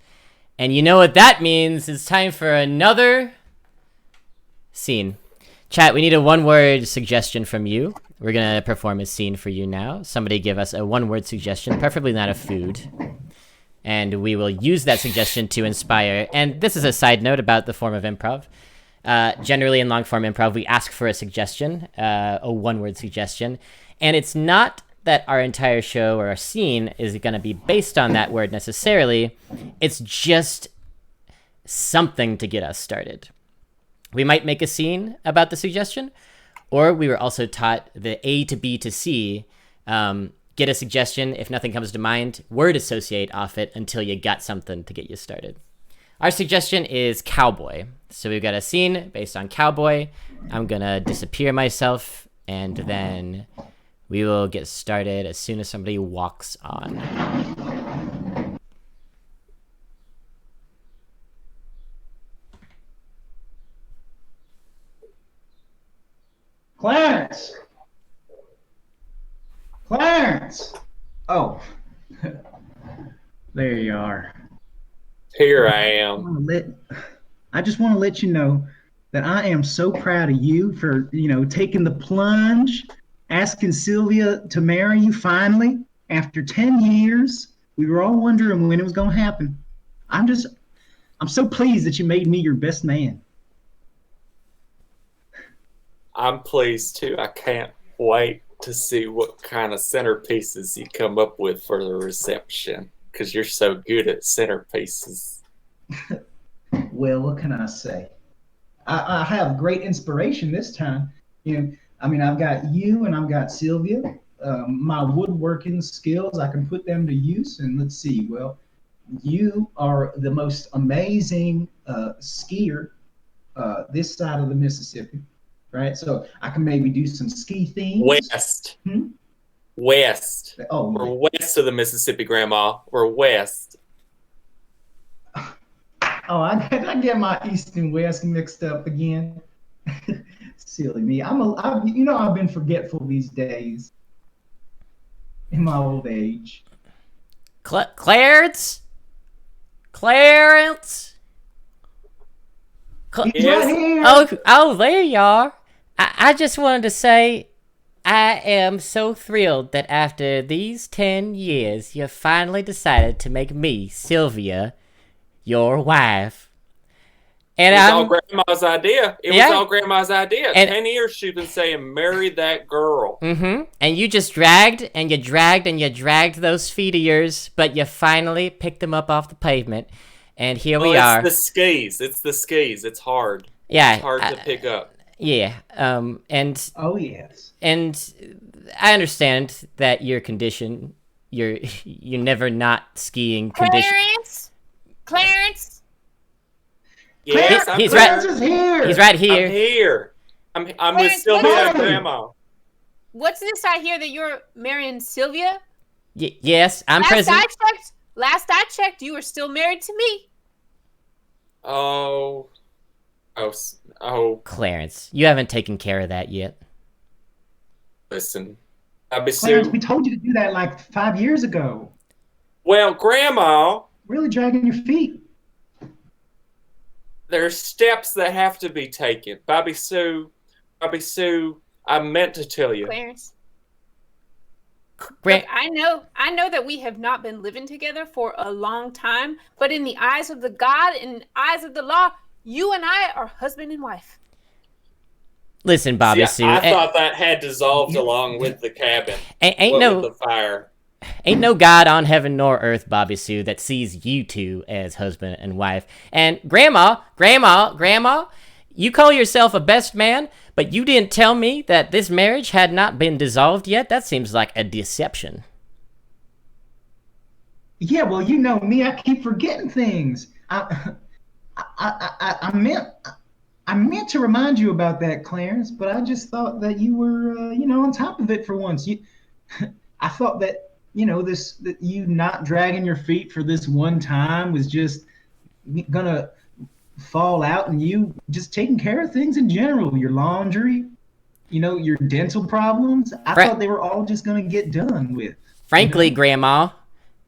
And you know what that means? It's time for another scene. Chat, we need a one-word suggestion from you. We're going to perform a scene for you now. Somebody give us a one-word suggestion, preferably not a food. And we will use that suggestion to inspire. And this is a side note about the form of improv. Generally in long-form improv, we ask for a suggestion, a one-word suggestion. And it's not that our entire show or our scene is going to be based on that word necessarily. It's just something to get us started. We might make a scene about the suggestion, or we were also taught the A to B to C. Get a suggestion. If nothing comes to mind, word associate off it until you got something to get you started. Our suggestion is cowboy. So we've got a scene based on cowboy. I'm going to disappear myself, and then we will get started as soon as somebody walks on. Clarence! Clarence! Oh, there you are. Here I am. I just want to let you know that I am so proud of you for, taking the plunge, asking Sylvia to marry you finally after 10 years. We were all wondering when it was going to happen. I'm so pleased that you made me your best man. I'm pleased too. I can't wait to see what kind of centerpieces you come up with for the reception, because you're so good at centerpieces. Well, what can I say? I have great inspiration this time. I've got you and I've got Sylvia. My woodworking skills, I can put them to use. And let's see, well, you are the most amazing skier this side of the Mississippi, right? So I can maybe do some ski themes. West. West. Oh, we're west of the Mississippi, Grandma. We're west. Oh, I get my east and west mixed up again. Silly me. I've been forgetful these days in my old age. Clarence? Yes. Right here. Oh, there you are. I just wanted to say I am so thrilled that after these 10 years, you finally decided to make me, Sylvia, your wife. And it was all Grandma's idea. It was Yeah. all Grandma's idea. And- 10 years she's been saying, marry that girl. Mm-hmm. And you just dragged and you dragged and you dragged those feet of yours, but you finally picked them up off the pavement. And here we are. It's the skis. It's the skis. It's hard. Yeah. It's hard to pick up. Yeah. And Oh yes. and I understand that your condition, you're never not skiing condition. Clarence. Yes, I'm he's here. right. Is here. He's right I'm here. here. I'm with Clarence, Sylvia what and is it? Grandma. What's this I hear that you're marrying Sylvia? Yes, I'm present. Last I checked, you were still married to me. Oh. Clarence, you haven't taken care of that yet. Listen. Clarence, we told you to do that like 5 years ago. Well, Grandma, Really dragging your feet. there's steps that have to be taken. Bobby Sue, I meant to tell you. Clarence. Grant, Look, I know that we have not been living together for a long time, but in the eyes of the God and the eyes of the law, you and I are husband and wife. listen, Bobby See, Sue. I thought that had dissolved along with the cabin. Ain't with the fire. Ain't no God on heaven nor earth, Bobby Sue, that sees you two as husband and wife. And Grandma, you call yourself a best man, but you didn't tell me that this marriage had not been dissolved yet. That seems like a deception. Yeah, well, you know me. I keep forgetting things. I meant to remind you about that, Clarence, but I just thought that you were, on top of it for once. I thought that, that you not dragging your feet for this one time was just gonna fall out, and you just taking care of things in general, your laundry, your dental problems. I thought they were all just gonna get done with. Frankly, Grandma,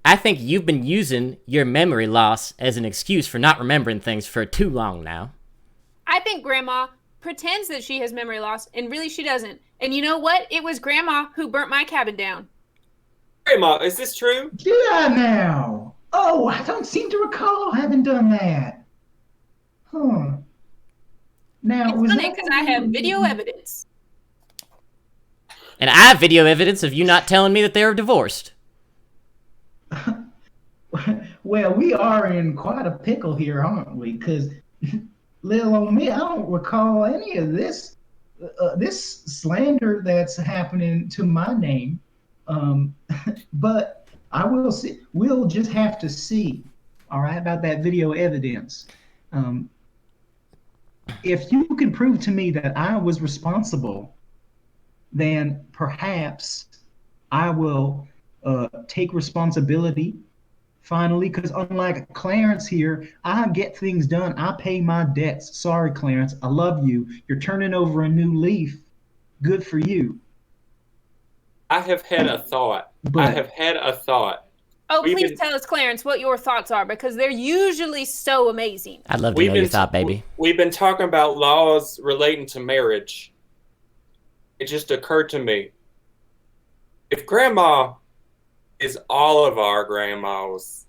I think you've been using your memory loss as an excuse for not remembering things for too long now. I think Grandma pretends that she has memory loss, and really she doesn't. And you know what? It was Grandma who burnt my cabin down. Grandma, is this true? Did I now? Oh, I don't seem to recall having done that. Huh. Now, It's funny because I have video evidence. And I have video evidence of you not telling me that they were divorced. Well, we are in quite a pickle here, aren't we? Because little old me, I don't recall any of this slander that's happening to my name. But I will see. We'll just have to see, all right, about that video evidence. If you can prove to me that I was responsible, then perhaps I will take responsibility finally, because unlike Clarence here, I get things done. I pay my debts. Sorry, Clarence. I love you. You're turning over a new leaf. Good for you. I have had a thought. Oh, We've please been- tell us, Clarence, what your thoughts are, because they're usually so amazing. I'd love to know your thought, baby. We've been talking about laws relating to marriage. It just occurred to me. If Grandma is all of our grandmas,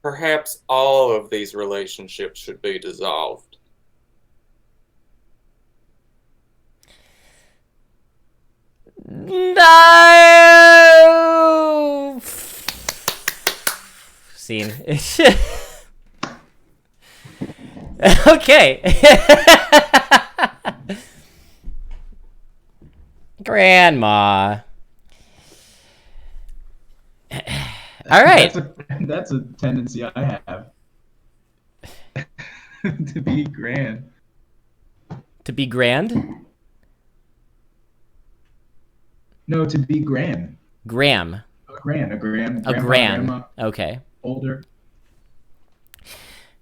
perhaps all of these relationships should be dissolved. No! Scene. Okay. Grandma. All right. That's a tendency I have. To be grand. To be grand? No, to be grand. Graham. A grand. A Grandpa, grand. grandma, Okay. older.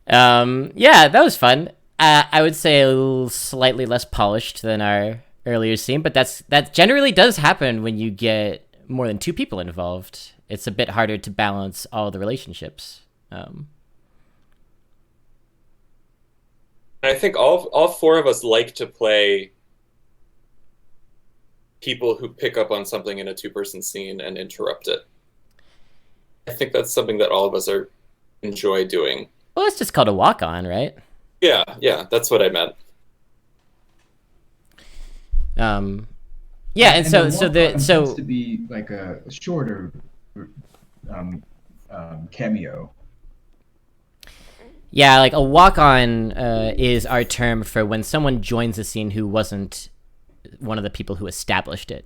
Yeah, that was fun. I would say a little slightly less polished than our earlier scene, but that generally does happen when you get more than two people involved. It's a bit harder to balance all the relationships. I think all four of us like to play people who pick up on something in a two-person scene and interrupt it. I think that's something that all of us enjoy doing. Well, it's just called a walk-on, right? Yeah, that's what I meant. Yeah, and so tends to be like a shorter cameo. Yeah, like a walk-on is our term for when someone joins a scene who wasn't one of the people who established it.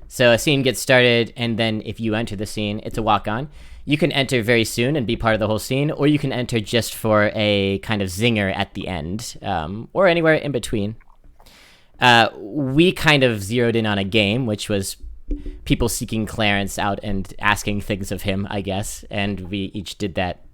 So a scene gets started, and then if you enter the scene, it's a walk-on. You can enter very soon and be part of the whole scene, or you can enter just for a kind of zinger at the end, or anywhere in between. We kind of zeroed in on a game, which was people seeking Clarence out and asking things of him, I guess, and we each did that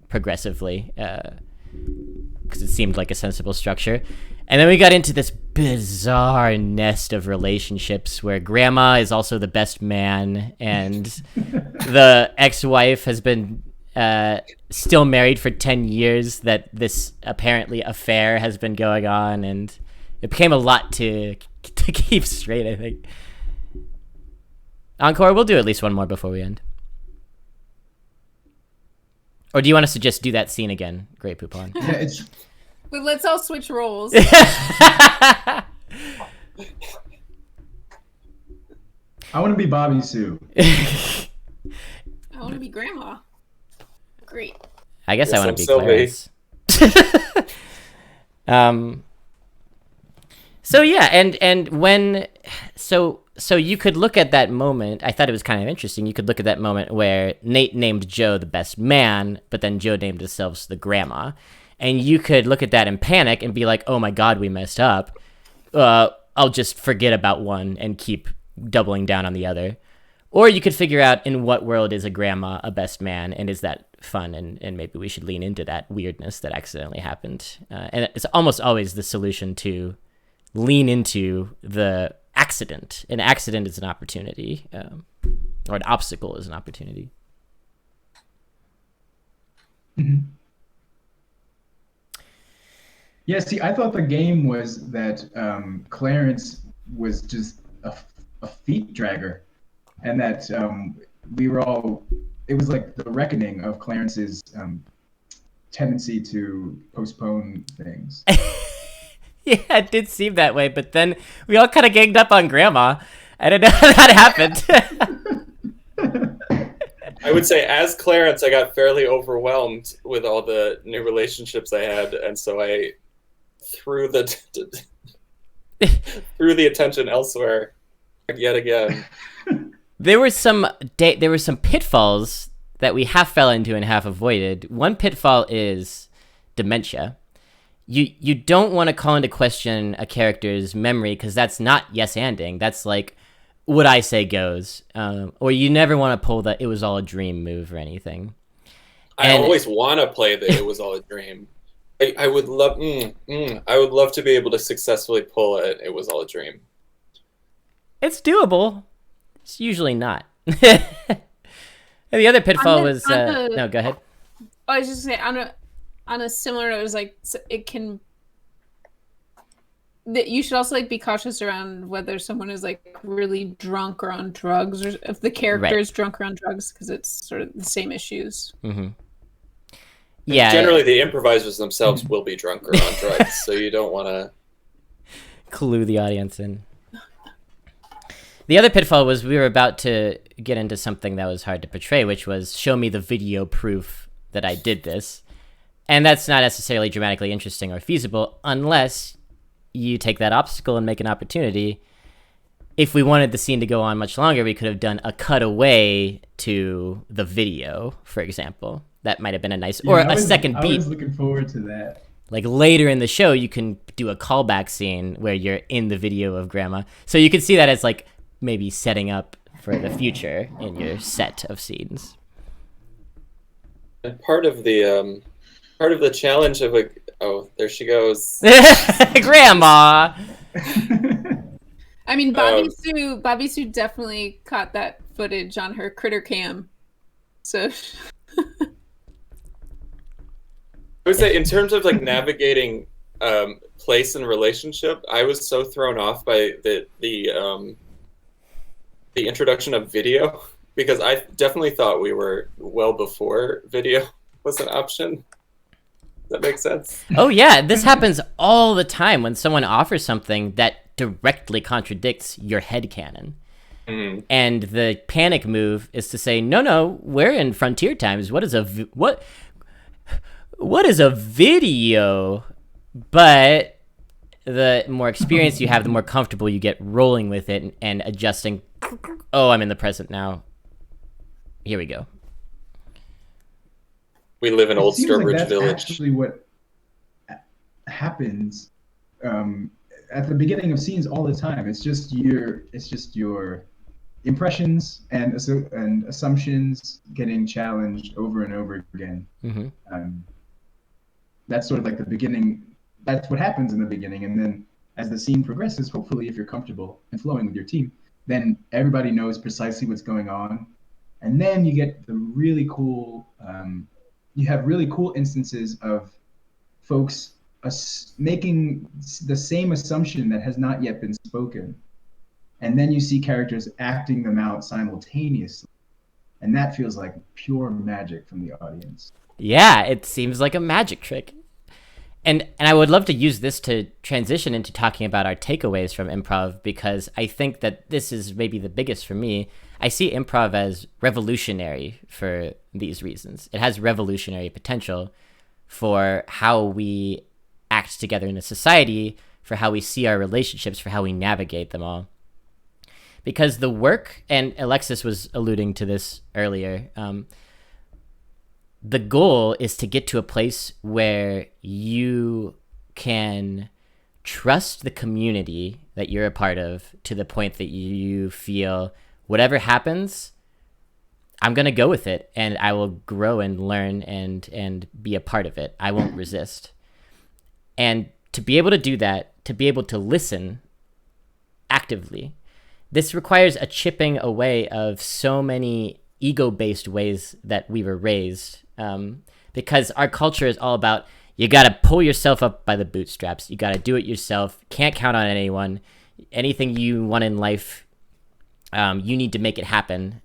progressively because it seemed like a sensible structure. And then we got into this bizarre nest of relationships where grandma is also the best man, and the ex-wife has been still married for 10 years, that this apparently affair has been going on, and it became a lot to keep straight, I think. Encore, we'll do at least one more before we end. Or do you want us to just do that scene again, Great Poupon? Yeah, But let's all switch roles. I want to be Bobby Sue. I want to be Grandma. Great. I guess I want to be Sylvie. Clarence. So yeah, and when so you could look at that moment. I thought it was kind of interesting. You could look at that moment where Nate named Joe the best man, but then Joe named himself the grandma, and you could look at that and panic and be like, "Oh my God, we messed up. I'll just forget about one and keep doubling down on the other." Or you could figure out in what world is a grandma a best man, and is that fun, and maybe we should lean into that weirdness that accidentally happened. And it's almost always the solution to lean into the accident. An accident is an opportunity, or an obstacle is an opportunity. Mm-hmm. Yeah, see, I thought the game was that Clarence was just a feet dragger, and that we were all, it was like the reckoning of Clarence's tendency to postpone things. Yeah, it did seem that way, but then we all kind of ganged up on Grandma. I don't know how that happened. I would say, as Clarence, I got fairly overwhelmed with all the new relationships I had, and so I threw the attention elsewhere yet again. There were some pitfalls that we half fell into and half avoided. One pitfall is dementia. You don't want to call into question a character's memory, because that's not yes-anding. That's like, what I say goes. Or you never want to pull the "it was all a dream" move or anything. I always want to play the "it was all a dream." I would love to be able to successfully pull it. It was all a dream. It's doable. It's usually not. And the other pitfall was no, go ahead. I was just saying, on a similar note, it was like, it can, that you should also like be cautious around whether someone is like really drunk or on drugs, or if the character is drunk or on drugs, because it's sort of the same issues. Mm-hmm. Yeah. Generally, the improvisers themselves will be drunk or on drugs, so you don't want to clue the audience in. The other pitfall was we were about to get into something that was hard to portray, which was show me the video proof that I did this. And that's not necessarily dramatically interesting or feasible unless you take that obstacle and make an opportunity. If we wanted the scene to go on much longer, we could have done a cutaway to the video, for example. That might have been a nice, or a second beat. I was looking forward to that. Like later in the show, you can do a callback scene where you're in the video of Grandma. So you could see that as like maybe setting up for the future in your set of scenes. And part of the challenge of there she goes. Grandma. I mean, Bobby Sue definitely caught that footage on her critter cam. So I would say, in terms of like navigating place and relationship, I was so thrown off by the introduction of video, because I definitely thought we were well before video was an option. That makes sense. Oh yeah, this happens all the time when someone offers something that directly contradicts your headcanon. And the panic move is to say, no, we're in frontier times. What is a video? But the more experience you have, the more comfortable you get rolling with it and adjusting. Oh, I'm in the present now. Here we go. We live in Old It seems like Sturbridge that's Village. actually what happens at the beginning of scenes all the time. It's just your impressions and assumptions getting challenged over and over again. That's sort of like the beginning. That's what happens in the beginning, and then as the scene progresses, hopefully, if you're comfortable and flowing with your team, then everybody knows precisely what's going on, and then you get the really cool. You have really cool instances of folks making the same assumption that has not yet been spoken, and then you see characters acting them out simultaneously, and that feels like pure magic from the audience. Yeah, it seems like a magic trick. And I would love to use this to transition into talking about our takeaways from improv, because I think that this is maybe the biggest for me. I see improv as revolutionary for these reasons. It has revolutionary potential for how we act together in a society, for how we see our relationships, for how we navigate them all. Because the work, and Alexis was alluding to this earlier, the goal is to get to a place where you can trust the community that you're a part of to the point that you feel whatever happens, I'm going to go with it, and I will grow and learn and be a part of it. I won't resist. And to be able to do that, to be able to listen actively, this requires a chipping away of so many ego-based ways that we were raised, because our culture is all about, you got to pull yourself up by the bootstraps. You got to do it yourself. Can't count on anyone. Anything you want in life, you need to make it happen.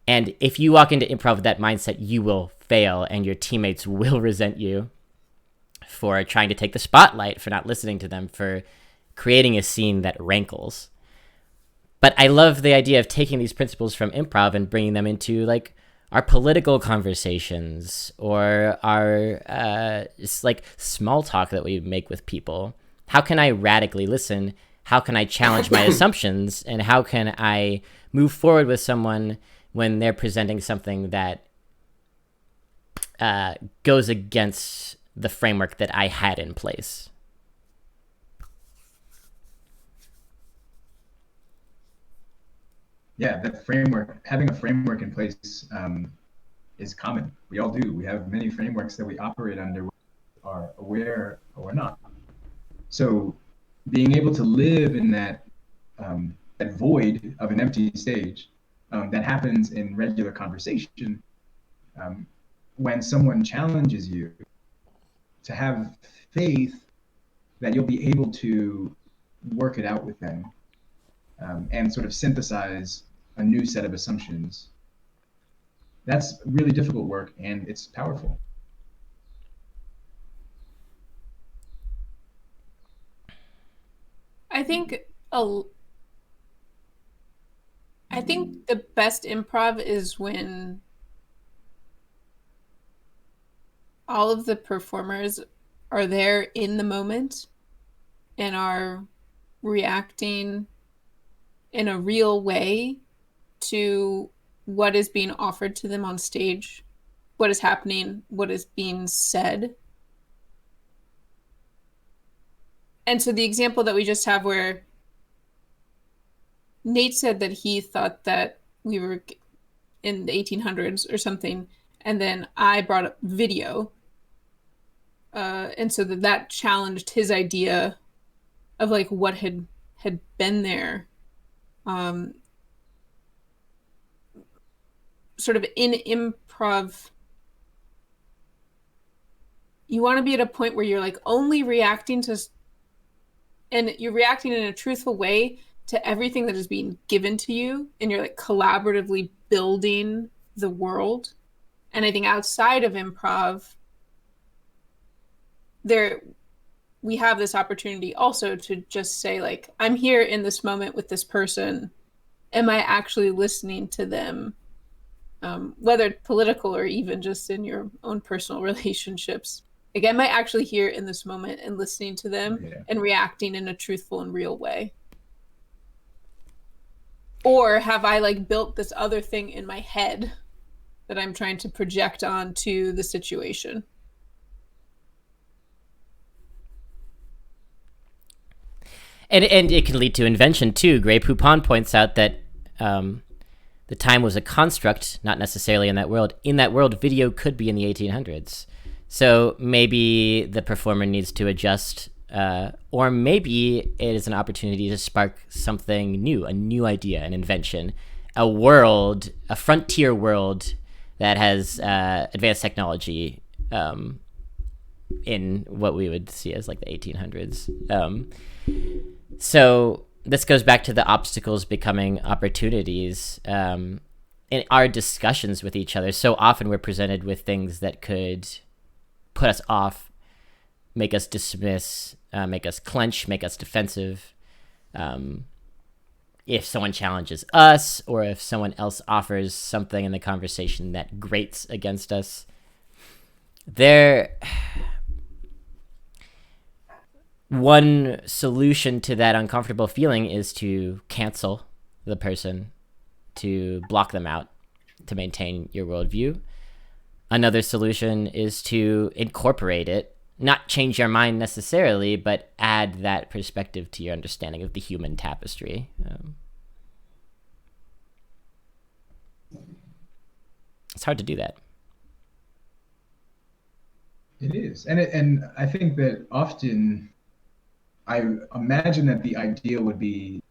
And if you walk into improv with that mindset, you will fail, and your teammates will resent you for trying to take the spotlight, for not listening to them, for creating a scene that rankles. But I love the idea of taking these principles from improv and bringing them into like our political conversations, or our just like small talk that we make with people. How can I radically listen? How can I challenge my assumptions? And how can I move forward with someone when they're presenting something that goes against the framework that I had in place? Yeah, that framework, having a framework in place is common. We all do. We have many frameworks that we operate under, are aware or not. So being able to live in that void of an empty stage that happens in regular conversation, when someone challenges you, to have faith that you'll be able to work it out with them, and sort of synthesize a new set of assumptions. That's really difficult work, and it's powerful. I think the best improv is when all of the performers are there in the moment and are reacting in a real way to what is being offered to them on stage, what is happening, what is being said. And so the example that we just have, where Nate said that he thought that we were in the 1800s or something, and then I brought up video. And so that challenged his idea of like what had been there. Sort of in improv, you want to be at a point where you're like only reacting to, and you're reacting in a truthful way to everything that is being given to you, and you're like collaboratively building the world. And I think outside of improv, we have this opportunity also to just say, like, I'm here in this moment with this person. Am I actually listening to them? Whether political or even just in your own personal relationships. Like, am I actually here in this moment and listening to them and reacting in a truthful and real way? Or have I like built this other thing in my head that I'm trying to project onto the situation? And it can lead to invention too. Grey Poupon points out that the time was a construct, not necessarily in that world. In that world, video could be in the 1800s. So maybe the performer needs to adjust, or maybe it is an opportunity to spark something new, a new idea, an invention, a world, a frontier world that has advanced technology in what we would see as like the 1800s. So this goes back to the obstacles becoming opportunities. In our discussions with each other, so often we're presented with things that could put us off, make us dismiss, make us clench, make us defensive. If someone challenges us, or if someone else offers something in the conversation that grates against us, one solution to that uncomfortable feeling is to cancel the person, to block them out, to maintain your worldview. Another solution is to incorporate it, not change your mind necessarily, but add that perspective to your understanding of the human tapestry. It's hard to do that. It is, and I think that often I imagine that the ideal would be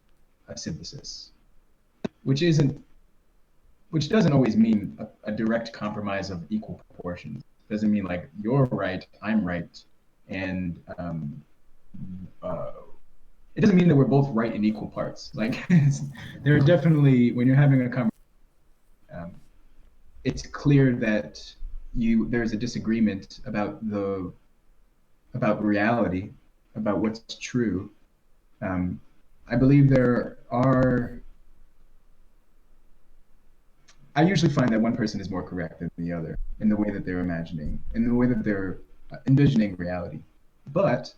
a synthesis, which doesn't always mean a direct compromise of equal proportions. Doesn't mean like you're right, I'm right, and it doesn't mean that we're both right in equal parts. Like there are definitely, when you're having a conversation, it's clear that there's a disagreement about reality, about what's true. I believe I usually find that one person is more correct than the other in the way that they're imagining, in the way that they're envisioning reality. But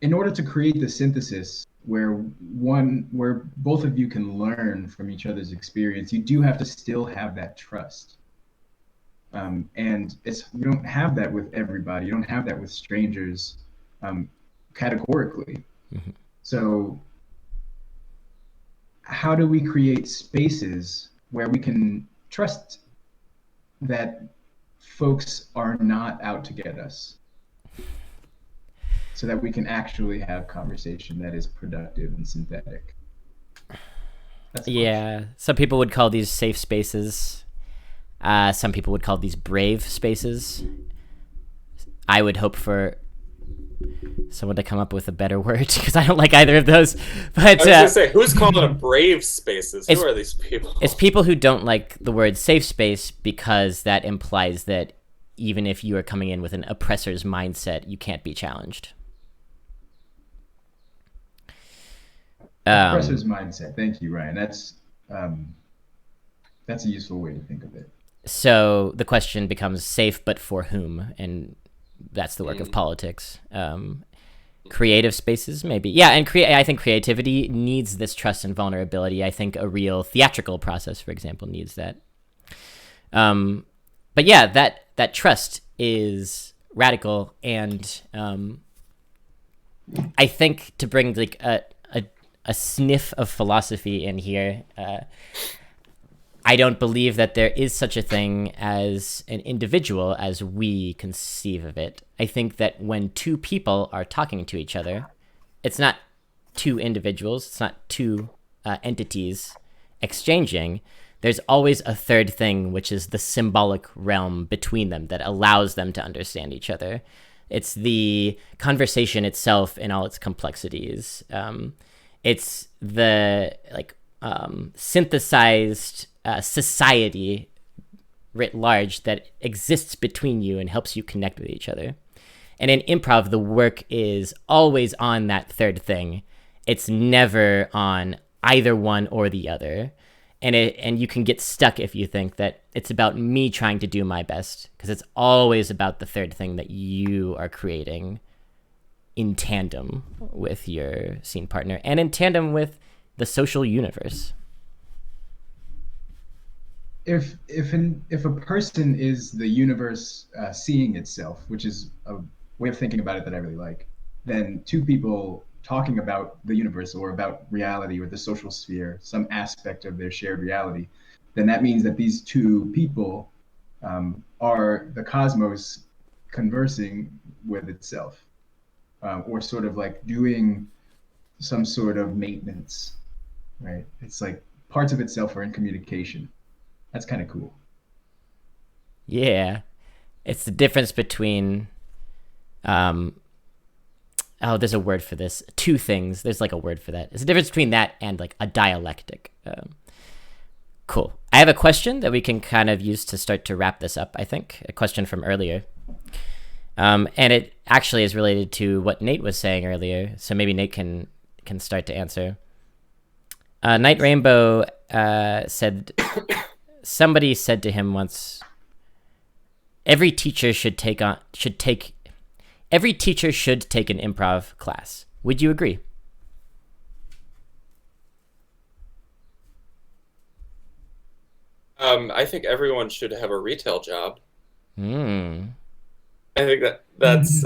in order to create the synthesis where both of you can learn from each other's experience, you do have to still have that trust. And you don't have that with everybody. You don't have that with strangers, categorically. Mm-hmm. So how do we create spaces where we can trust that folks are not out to get us, so that we can actually have conversation that is productive and synthetic? Yeah, some people would call these safe spaces. Some people would call these brave spaces. I would hope for someone to come up with a better word, because I don't like either of those. But I was gonna say, who's calling them brave spaces? Who are these people? It's people who don't like the word safe space, because that implies that even if you are coming in with an oppressor's mindset, you can't be challenged. Oppressor's mindset. Thank you, Ryan. That's a useful way to think of it. So the question becomes safe, but for whom? And that's the work of politics. Creative spaces, maybe. Yeah, and I think creativity needs this trust and vulnerability. I think a real theatrical process, for example, needs that. But yeah, that trust is radical, and I think to bring like a sniff of philosophy in here, I don't believe that there is such a thing as an individual as we conceive of it. I think that when two people are talking to each other, it's not two individuals, it's not two entities exchanging. There's always a third thing, which is the symbolic realm between them that allows them to understand each other. It's the conversation itself in all its complexities. It's the synthesized society writ large that exists between you and helps you connect with each other. And in improv, the work is always on that third thing. It's never on either one or the other. And you can get stuck if you think that it's about me trying to do my best, because it's always about the third thing that you are creating in tandem with your scene partner and in tandem with the social universe. If a person is the universe seeing itself, which is a way of thinking about it that I really like, then two people talking about the universe or about reality or the social sphere, some aspect of their shared reality, then that means that these two people are the cosmos conversing with itself, or sort of like doing some sort of maintenance, right? It's like parts of itself are in communication. That's kind of cool. Yeah. It's the difference between there's a word for this. Two things. There's like a word for that. It's the difference between that and like a dialectic. Cool. I have a question that we can kind of use to start to wrap this up, I think. A question from earlier. And it actually is related to what Nate was saying earlier. So maybe Nate can start to answer. Night Rainbow said, somebody said to him once, every teacher should take an improv class. Would you agree? I think everyone should have a retail job. Hmm. I think that's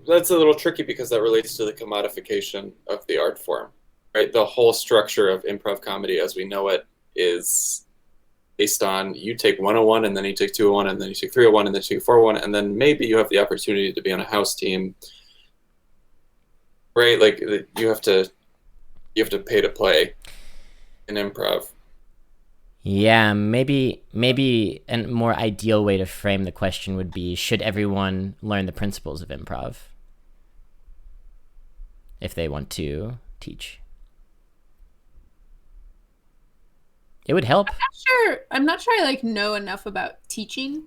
that's a little tricky because that relates to the commodification of the art form, right? The whole structure of improv comedy as we know it is based on you take 101 and then you take 201 and then you take 301 and then you take 401 and then maybe you have the opportunity to be on a house team, right? Like you have to pay to play in improv. Yeah, maybe a more ideal way to frame the question would be, should everyone learn the principles of improv if they want to teach? It would help. I'm not sure I know enough about teaching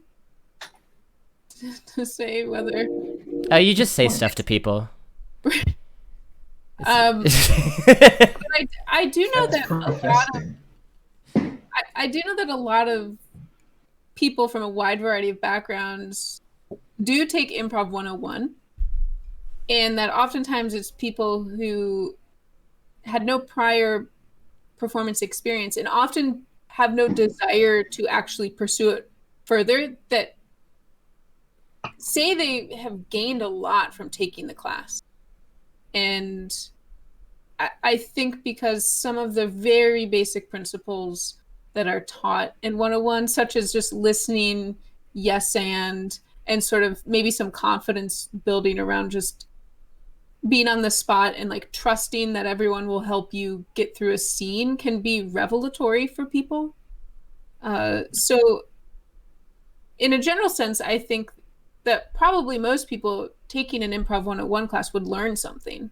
to say whether. You just say stuff to people. I do know that I do know that a lot of people from a wide variety of backgrounds do take Improv 101, and that oftentimes it's people who had no prior performance experience and often have no desire to actually pursue it further, that say they have gained a lot from taking the class. And I think because some of the very basic principles that are taught in 101, such as just listening, yes, and sort of maybe some confidence building around just being on the spot and trusting that everyone will help you get through a scene, can be revelatory for people. So in a general sense, I think that probably most people taking an Improv 101 class would learn something.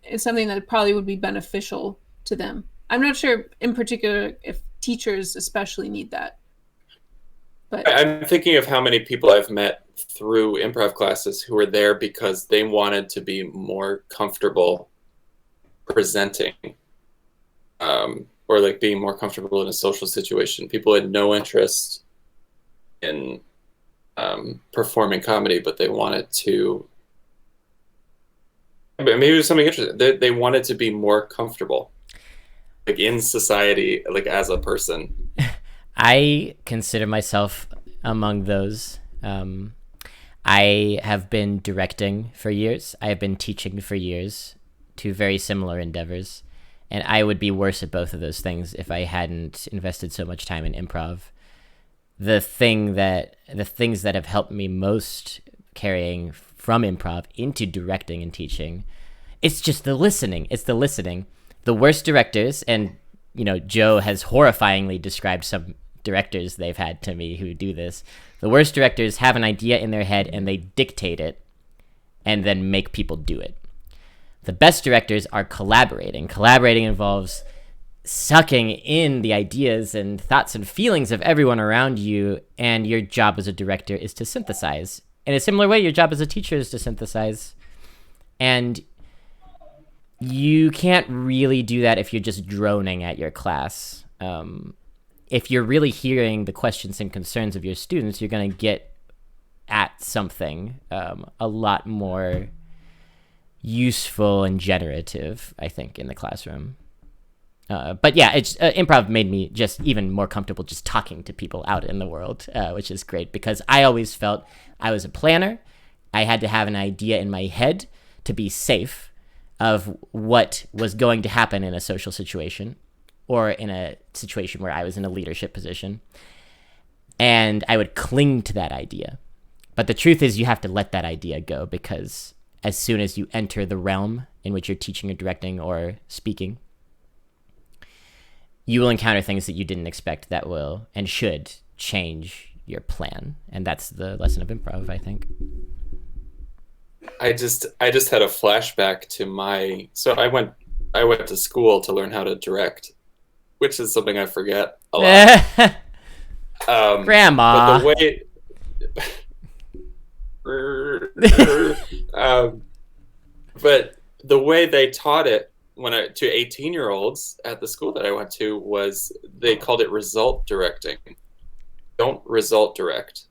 It's something that probably would be beneficial to them. I'm not sure in particular if teachers especially need that. But I'm thinking of how many people I've met through improv classes who were there because they wanted to be more comfortable presenting, or being more comfortable in a social situation. People had no interest in performing comedy, but they wanted to. Maybe it was something interesting. They wanted to be more comfortable, in society, as a person. I consider myself among those. I have been directing for years. I have been teaching for years, two very similar endeavors. And I would be worse at both of those things if I hadn't invested so much time in improv. The things that have helped me most carrying from improv into directing and teaching, it's just the listening. It's the listening. The worst directors, and Joe has horrifyingly described some directors they've had to me who do this. The worst directors have an idea in their head and they dictate it and then make people do it. The best directors are collaborating. Collaborating involves sucking in the ideas and thoughts and feelings of everyone around you, and your job as a director is to synthesize. In a similar way, your job as a teacher is to synthesize. And you can't really do that if you're just droning at your class. If you're really hearing the questions and concerns of your students, you're going to get at something a lot more useful and generative, I think, in the classroom. But yeah, it's improv made me just even more comfortable just talking to people out in the world, which is great, because I always felt I was a planner. I had to have an idea in my head to be safe of what was going to happen in a social situation or in a situation where I was in a leadership position. And I would cling to that idea. But the truth is you have to let that idea go, because as soon as you enter the realm in which you're teaching or directing or speaking, you will encounter things that you didn't expect that will and should change your plan. And that's the lesson of improv, I think. I just had a flashback to so I went to school to learn how to direct, which is something I forget a lot. Grandma. But the way but the way they taught it to 18-year-olds at the school that I went to was they called it result directing. Don't result direct.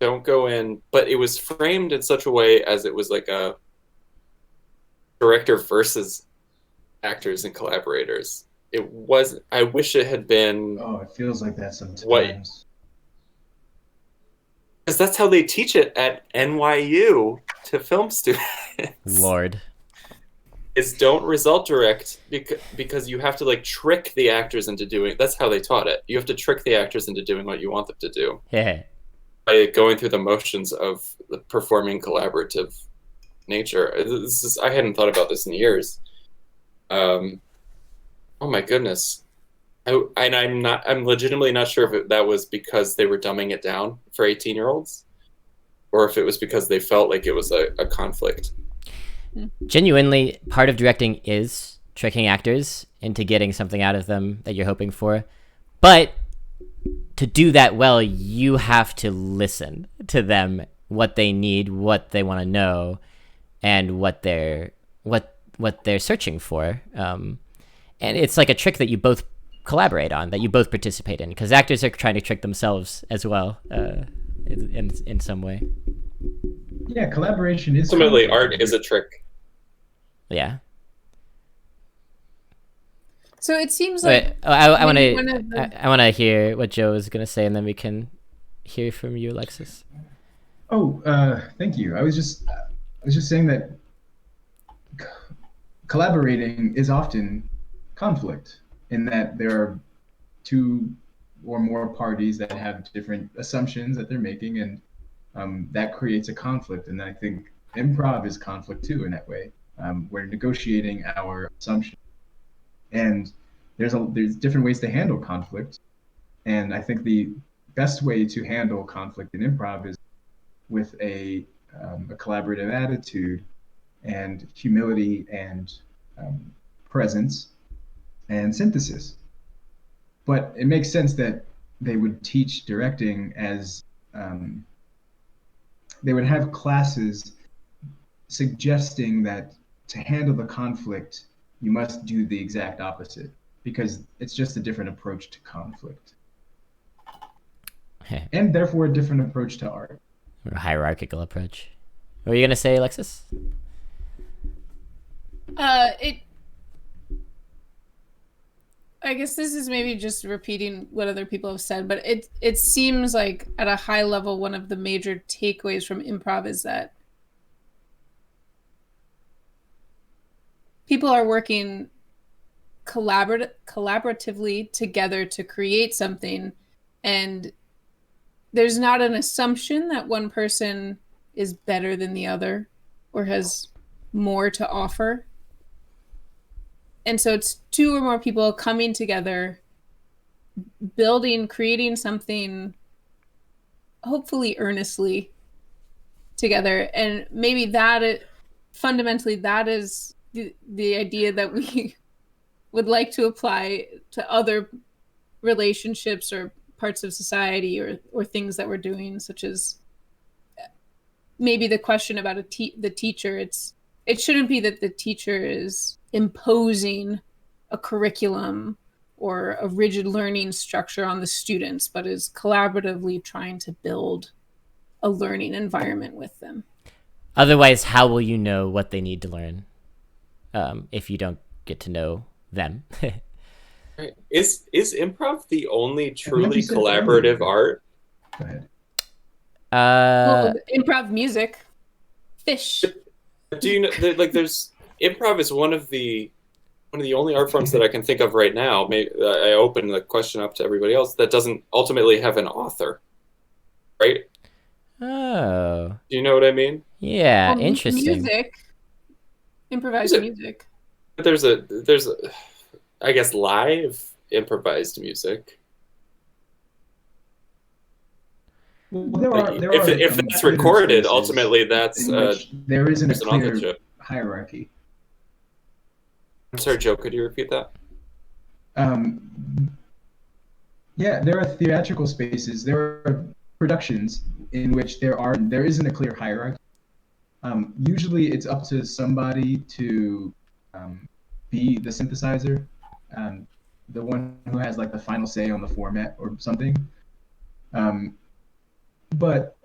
Don't go in, but it was framed in such a way as it was like a director versus actors and collaborators. It wasn't. I wish it had been. Oh, it feels like that sometimes. Because that's how they teach it at NYU to film students. Lord. Is don't result direct because you have to like trick the actors into doing. That's how they taught it. You have to trick the actors into doing what you want them to do. Yeah. By going through the motions of the performing collaborative nature. I hadn't thought about this in years. Oh my goodness. I'm legitimately not sure if that was because they were dumbing it down for 18-year-olds or if it was because they felt like it was a conflict. Genuinely, part of directing is tricking actors into getting something out of them that you're hoping for. But to do that well, you have to listen to them, what they need, what they want to know, and what they're searching for. And it's like a trick that you both collaborate on, that you both participate in, because actors are trying to trick themselves as well, in some way. Yeah, collaboration is ultimately art is a trick. Yeah. So it seems like I want to hear what Joe is going to say, and then we can hear from you, Alexis. Oh, thank you. I was just saying that collaborating is often conflict, in that there are two or more parties that have different assumptions that they're making, and that creates a conflict. And I think improv is conflict too, in that way. We're negotiating our assumptions, and there's different ways to handle conflict. And I think the best way to handle conflict in improv is with a collaborative attitude and humility and presence and synthesis. But it makes sense that they would teach directing as they would have classes suggesting that to handle the conflict, you must do the exact opposite, because it's just a different approach to conflict. And therefore a different approach to art. Or a hierarchical approach. What were you going to say, Alexis? I guess this is maybe just repeating what other people have said, but it seems like at a high level, one of the major takeaways from improv is that people are working collaboratively together to create something, and there's not an assumption that one person is better than the other or has more to offer. And so it's two or more people coming together, creating something, hopefully earnestly together. And maybe fundamentally that is the idea that would like to apply to other relationships or parts of society or things that we're doing, such as maybe the question about the teacher. It shouldn't be that the teacher is imposing a curriculum or a rigid learning structure on the students, but is collaboratively trying to build a learning environment with them. Otherwise, how will you know what they need to learn if you don't get to know them? Right. Is improv the only truly you said collaborative earlier. art? Go ahead. Well, improv music, fish. Do you know like there's improv is one of the only art forms that I can think of right now. Maybe I open the question up to everybody else that doesn't ultimately have an author, right? Oh, Do you know what I mean? yeah, Well, interesting. Music, improvised music. But there's I guess live improvised music. Well, there are If that's recorded, ultimately that's in which there isn't a there's an clear authorship. hierarchy. I'm sorry, Joe, could you repeat that? Yeah, there are theatrical spaces. There are productions in which there isn't a clear hierarchy. Usually, it's up to somebody to be the synthesizer, the one who has like the final say on the format or something. But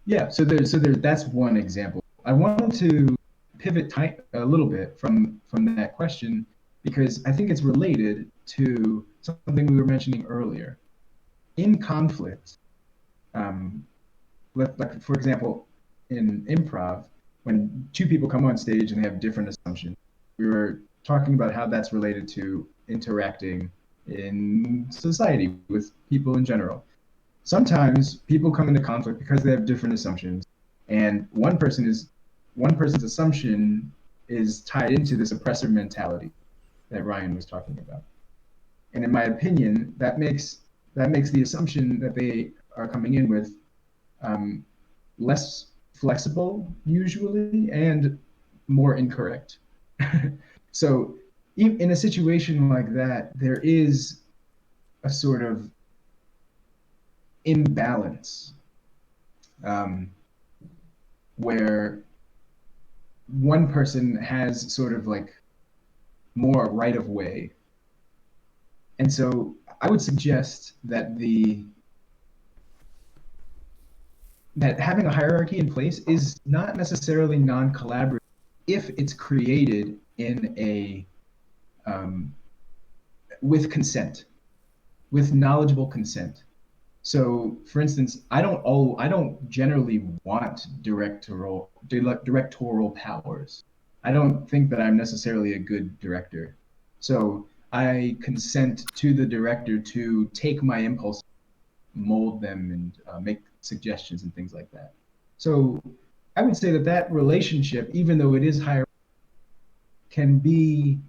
yeah, so that's one example. I wanted to pivot a little bit from that question because I think it's related to something we were mentioning earlier. In conflict, like for example, in improv, when two people come on stage and they have different assumptions, we were talking about how that's related to interacting in society with people in general. Sometimes people come into conflict because they have different assumptions, and one person's assumption is tied into this oppressor mentality that Ryan was talking about. And in my opinion, that makes the assumption that they are coming in with less flexible usually and more incorrect. So in a situation like that, there is a sort of imbalance where one person has sort of like more right of way. And so I would suggest that that having a hierarchy in place is not necessarily non-collaborative if it's created in a with consent, with knowledgeable consent. So, for instance, I don't generally want directorial powers. I don't think that I'm necessarily a good director. So I consent to the director to take my impulse, mold them, and make suggestions and things like that. So I would say that relationship, even though it is higher, can be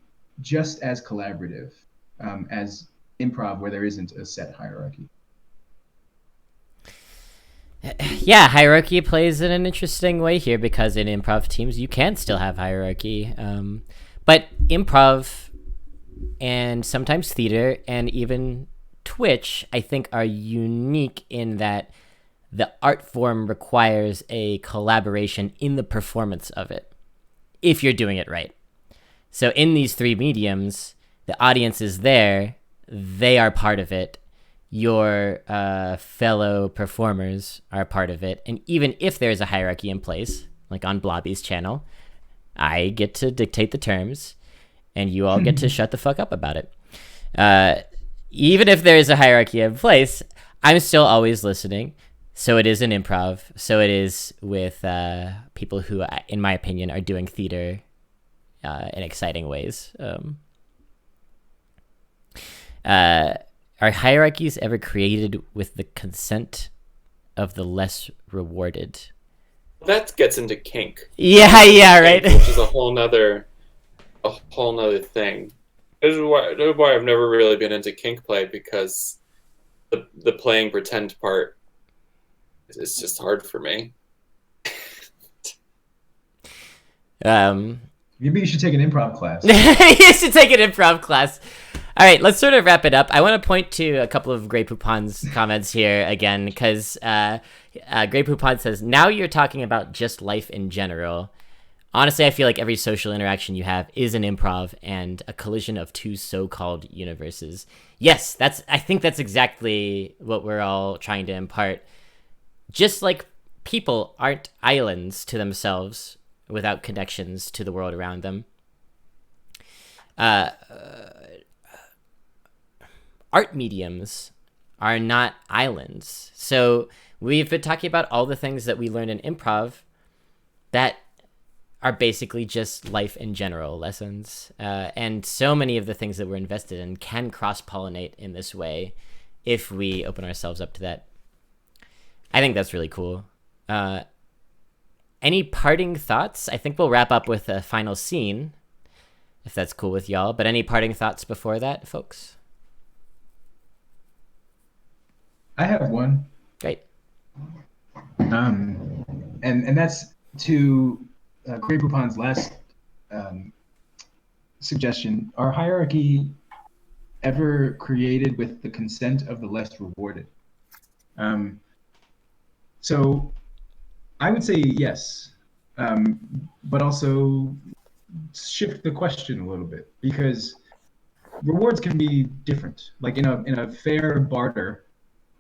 just as collaborative as improv, where there isn't a set hierarchy. Yeah, hierarchy plays in an interesting way here because in improv teams you can still have hierarchy. But improv and sometimes theater and even Twitch, I think, are unique in that the art form requires a collaboration in the performance of it, if you're doing it right. So in these three mediums, the audience is there, they are part of it, your fellow performers are part of it, and even if there's a hierarchy in place, like on Blobby's channel, I get to dictate the terms, and you all get to shut the fuck up about it. Even if there is a hierarchy in place, I'm still always listening. So it is an improv. So it is with people who, in my opinion, are doing theater in exciting ways. Are hierarchies ever created with the consent of the less rewarded? That gets into kink. Yeah, right. Which is a whole nother thing. This is why I've never really been into kink play, because the playing pretend part is just hard for me. Yeah, Maybe you should take an improv class. You should take an improv class. All right, let's sort of wrap it up. I want to point to a couple of Grey Poupon's comments here again, because Grey Poupon says, now you're talking about just life in general. Honestly, I feel like every social interaction you have is an improv and a collision of two so-called universes. Yes, I think that's exactly what we're all trying to impart. Just like people aren't islands to themselves without connections to the world around them. Art mediums are not islands. So we've been talking about all the things that we learned in improv that are basically just life in general lessons. And so many of the things that we're invested in can cross-pollinate in this way if we open ourselves up to that. I think that's really cool. Any parting thoughts? I think we'll wrap up with a final scene, if that's cool with y'all. But any parting thoughts before that, folks? I have one. Great. And that's to Grey Poupon's last suggestion. Are hierarchy ever created with the consent of the less rewarded? So I would say yes, but also shift the question a little bit, because rewards can be different. Like in a fair barter,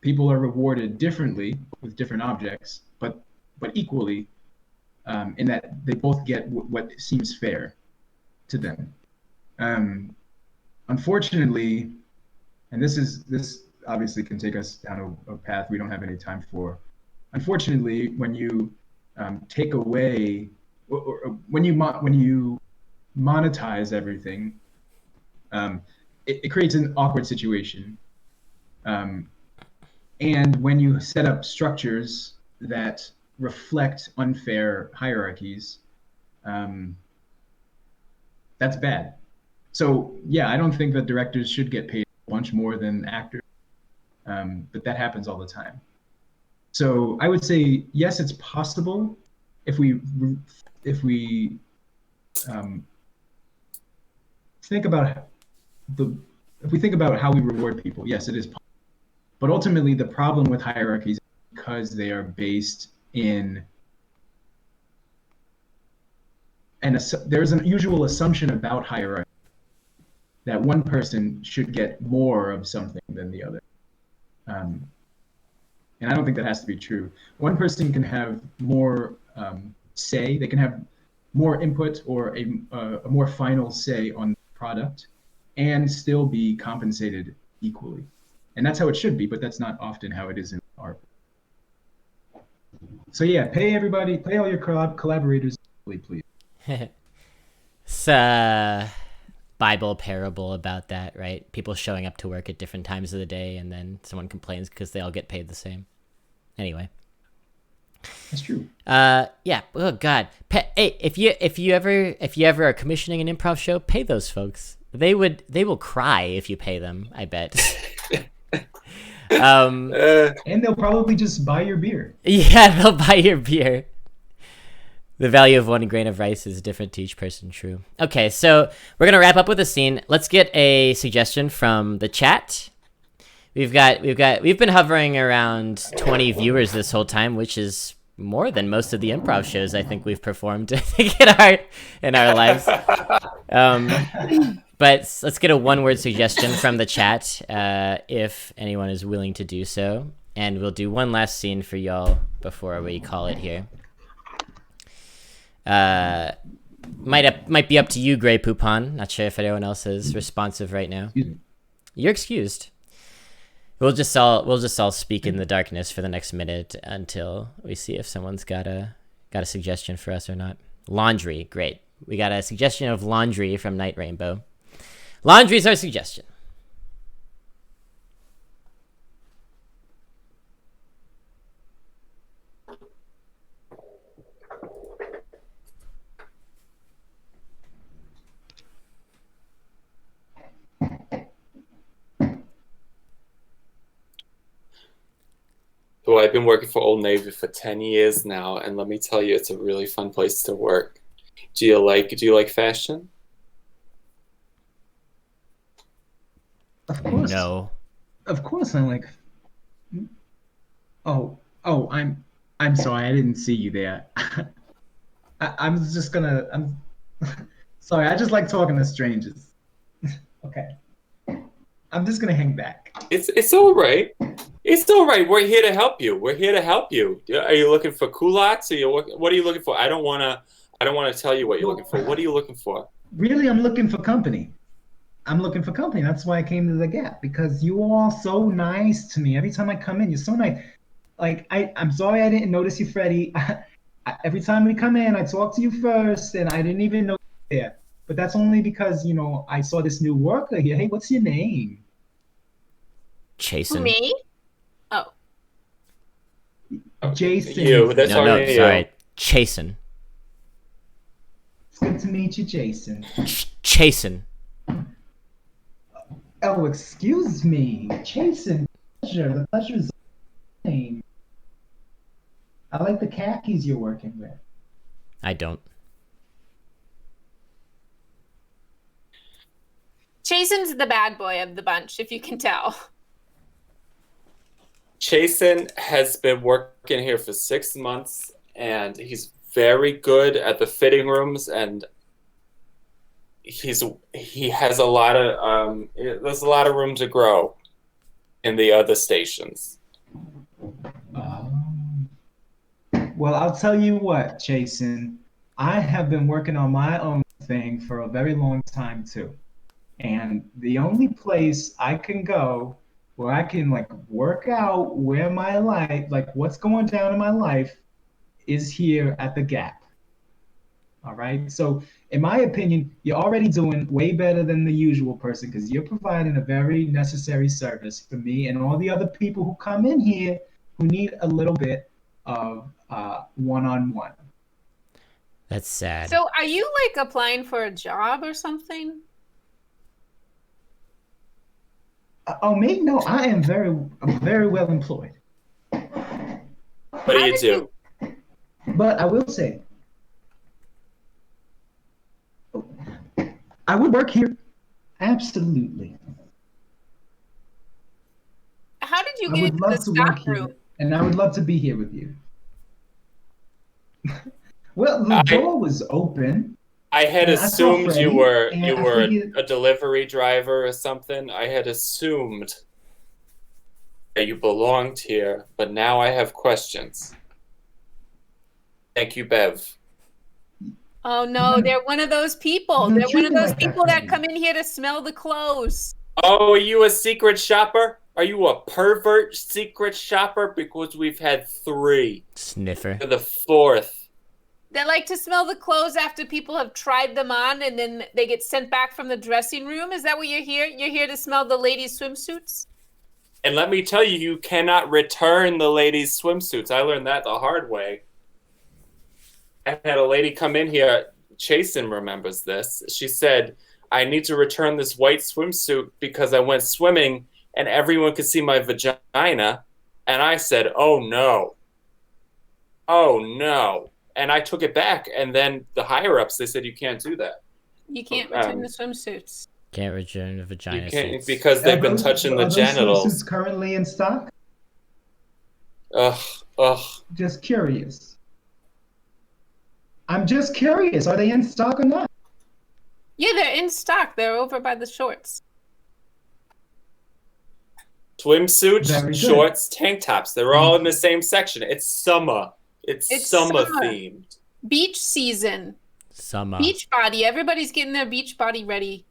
people are rewarded differently with different objects, but equally, in that they both get what seems fair to them. Unfortunately, and this obviously can take us down a path we don't have any time for. Unfortunately, when you take away, or when you monetize everything, it creates an awkward situation. And when you set up structures that reflect unfair hierarchies, that's bad. So yeah, I don't think that directors should get paid a bunch more than actors, but that happens all the time. So I would say yes, it's possible if we think about how we reward people. Yes, it is possible. But ultimately, the problem with hierarchies is because they are based in, and there's an usual assumption about hierarchy that one person should get more of something than the other. And I don't think that has to be true. One person can have more say, they can have more input or a more final say on the product and still be compensated equally. And that's how it should be, but that's not often how it is in art. So yeah, pay all your collaborators, please. It's a Bible parable about that, right? People showing up to work at different times of the day, and then someone complains because they all get paid the same. Anyway. That's true. Yeah. Oh God. Hey, if you ever are commissioning an improv show, pay those folks. They will cry if you pay them, I bet. And they'll probably just buy your beer. Yeah, they'll buy your beer. The value of 1 grain of rice is different to each person. True. Okay, so we're gonna wrap up with a scene. Let's get a suggestion from the chat. We've been hovering around 20 viewers this whole time, which is more than most of the improv shows I think we've performed in our lives. But let's get a one-word suggestion from the chat, if anyone is willing to do so. And we'll do one last scene for y'all before we call it here. Might be up to you, Grey Poupon. Not sure if anyone else is responsive right now. You're excused. We'll just all speak in the darkness for the next minute until we see if someone's got a suggestion for us or not. Laundry, great. We got a suggestion of laundry from Night Rainbow. Laundry's our suggestion. Well, I've been working for Old Navy for 10 years now, and let me tell you, it's a really fun place to work. Do you like fashion? Of course. No. Of course I like. Oh, I'm sorry, I didn't see you there. I'm just gonna. I'm sorry. I just like talking to strangers. Okay. I'm just gonna hang back. It's all right. It's all right. We're here to help you. We're here to help you. Are you looking for culottes? What are you looking for? I don't wanna tell you what you're looking for. What are you looking for? Really, I'm looking for company. I'm looking for company. That's why I came to the Gap, because you all so nice to me. Every time I come in, you're so nice. Like I'm sorry I didn't notice you, Freddie. Every time we come in, I talk to you first, and I didn't even know you were there. But that's only because I saw this new worker here. Hey, what's your name? Chasen. Me? Oh. Jason. You. That's No, already sorry. you. Chasen. It's good to meet you, Jason. Chasen. Oh, excuse me. Jason. Pleasure. The pleasure is mine. I like the khakis you're working with. I don't. Jason's the bad boy of the bunch, if you can tell. Chasen has been working here for 6 months, and he's very good at the fitting rooms, and he has a lot of there's a lot of room to grow in the other stations. Well, I'll tell you what, Jason. I have been working on my own thing for a very long time too. And the only place I can go where I can work out where my life, what's going down in my life, is here at the Gap. All right. So, in my opinion, you're already doing way better than the usual person, because you're providing a very necessary service for me and all the other people who come in here who need a little bit of one-on-one. That's sad. So are you applying for a job or something? Oh, me? No, I'm very well employed. What do you do? But I will say, I would work here. Absolutely. How did you I get would into the love to work stock here, room? and I would love to be here with you. Well, the door was open. I had And I saw assumed Freddie, you were and I figured- a delivery driver or something. I had assumed that you belonged here, but now I have questions. Thank you, Bev. Oh no, they're one of those people. Don't They're one treat of me those like that, people that Freddie. come in here to smell the clothes. Oh, are you a secret shopper? Are you a pervert secret shopper? Because we've had 3. Sniffer. You're the 4th. They like to smell the clothes after people have tried them on, and then they get sent back from the dressing room. Is that what you're here? You're here to smell the ladies' swimsuits? And let me tell you, you cannot return the ladies' swimsuits. I learned that the hard way. I had a lady come in here, Chasen remembers this. She said, I need to return this white swimsuit because I went swimming and everyone could see my vagina. And I said, oh no. Oh no. And I took it back. And then the higher-ups, they said, you can't do that. You can't return the swimsuits. Can't return the vagina You can't, suits. because they've been touching the Are those genitals. swimsuits currently in stock? Ugh. Just curious. I'm just curious. Are they in stock or not? Yeah, they're in stock. They're over by the shorts. Swimsuits, Very good. shorts, tank tops. They're all in the same section. It's summer. It's summer themed. Beach season. Summer. Beach body. Everybody's getting their beach body ready.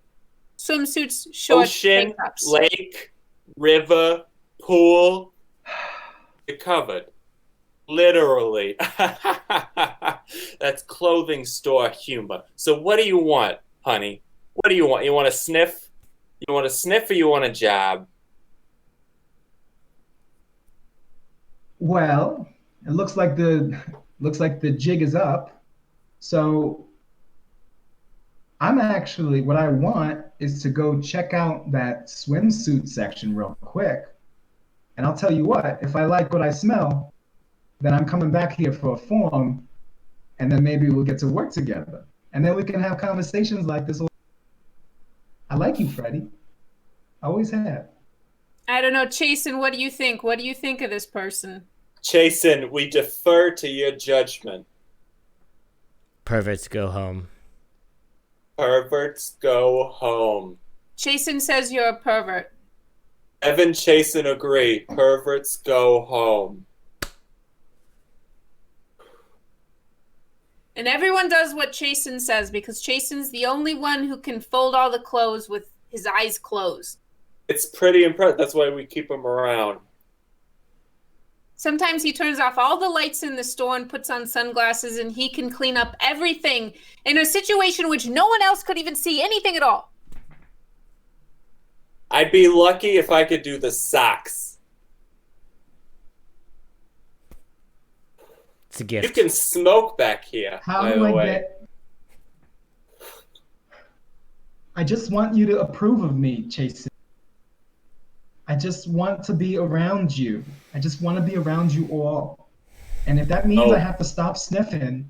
Swimsuits, shorts, Ocean, tank tops. lake, river, pool. You're covered. Literally. That's clothing store humor. So what do you want, honey? What do you want? You want a sniff? You want a sniff or you want a job? Well, it looks like the jig is up. So what I want is to go check out that swimsuit section real quick. And I'll tell you what, if I like what I smell, then I'm coming back here for a form, and then maybe we'll get to work together. and then we can have conversations like this. I like you, Freddie. I always have. I don't know, Chasen, what do you think? What do you think of this person? Chasen, we defer to your judgment. Perverts go home. Perverts go home. Chasen says you're a pervert. Evan Chasen agree. Perverts go home. And everyone does what Chasen says because Chasen's the only one who can fold all the clothes with his eyes closed. It's pretty impressive. That's why we keep him around. Sometimes he turns off all the lights in the store and puts on sunglasses, and he can clean up everything in a situation which no one else could even see anything at all. I'd be lucky if I could do the socks. It's a gift. You can smoke back here, How by do the I way. get? I just want you to approve of me, Chase. I just want to be around you. I just want to be around you all. And if that means I have to stop sniffing,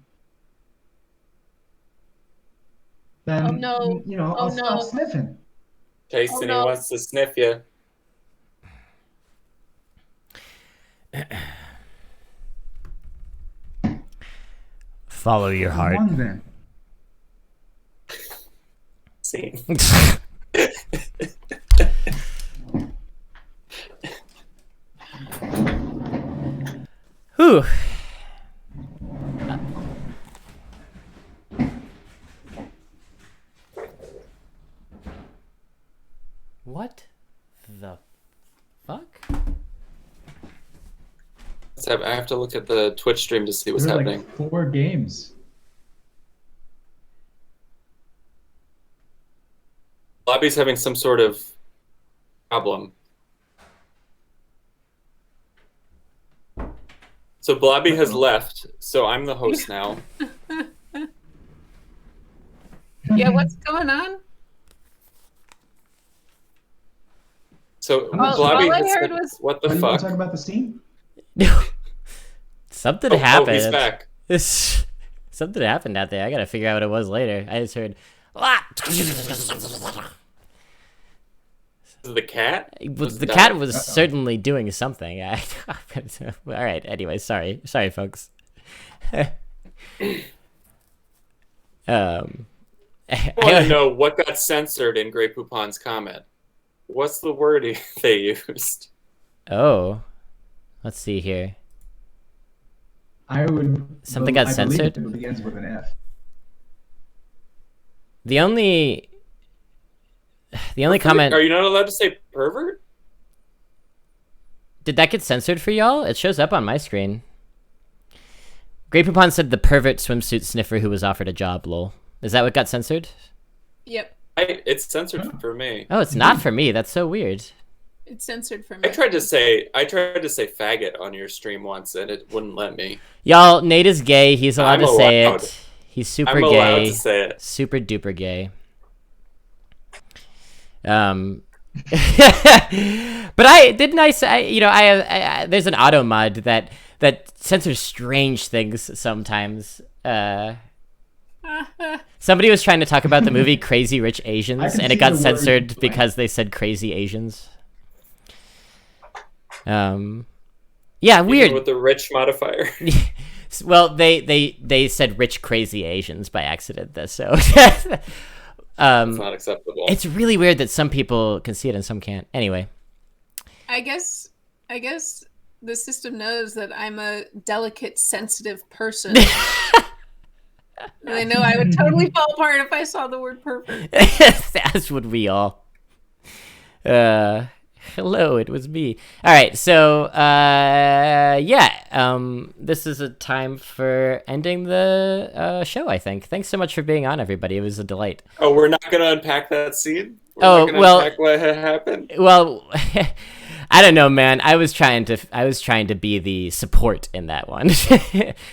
then Oh, no. I'll stop sniffing. Jason, no. he wants to sniff you. Follow your heart. One then. See. Whew. What the fuck? I have to look at the Twitch stream to see what's There were happening. like 4 games. Blobby's having some sort of problem. So Blobby has left, so I'm the host now. Yeah, what's going on? So Well, Blobby all I has heard said, was- what the Are you going fuck? to talk about the scene? Something Oh, happened. he's back. Something happened out there. I gotta figure out what it was later. I just heard. "Ah!" The cat? The cat was certainly doing something. All right. Anyway, sorry, folks. I want to know what got censored in Grey Poupon's comment. What's the wording they used? Oh, let's see here. Something got censored? It begins with an F. The only comment. Are you not allowed to say pervert? Did that get censored for y'all? It shows up on my screen. Grey Poupon said the pervert swimsuit sniffer who was offered a job. Lol. Is that what got censored? Yep, It's censored for me. Oh, it's not for me. That's so weird. it's censored for me. I tried to say faggot on your stream once and it wouldn't let me. Y'all, Nate is gay. He's allowed I'm to say allowed. it. He's super I'm gay. allowed to say it. Super duper gay. But I say, there's an auto mod that censors strange things sometimes. Somebody was trying to talk about the movie Crazy Rich Asians, and it got censored because they said crazy Asians. Yeah, weird. Even with the rich modifier. Well, they said rich crazy Asians by accident, so It's not acceptable. it's really weird that some people can see it and some can't. Anyway, I guess the system knows that I'm a delicate, sensitive person. They know I would totally fall apart if I saw the word pervert. as would we all. Hello, it was me. All right, so this is a time for ending the show, I think. Thanks so much for being on, everybody. It was a delight. Oh, we're not going to unpack that scene? We're Oh, not gonna well- unpack what had happened? Well, I don't know, man. I was trying to be the support in that one.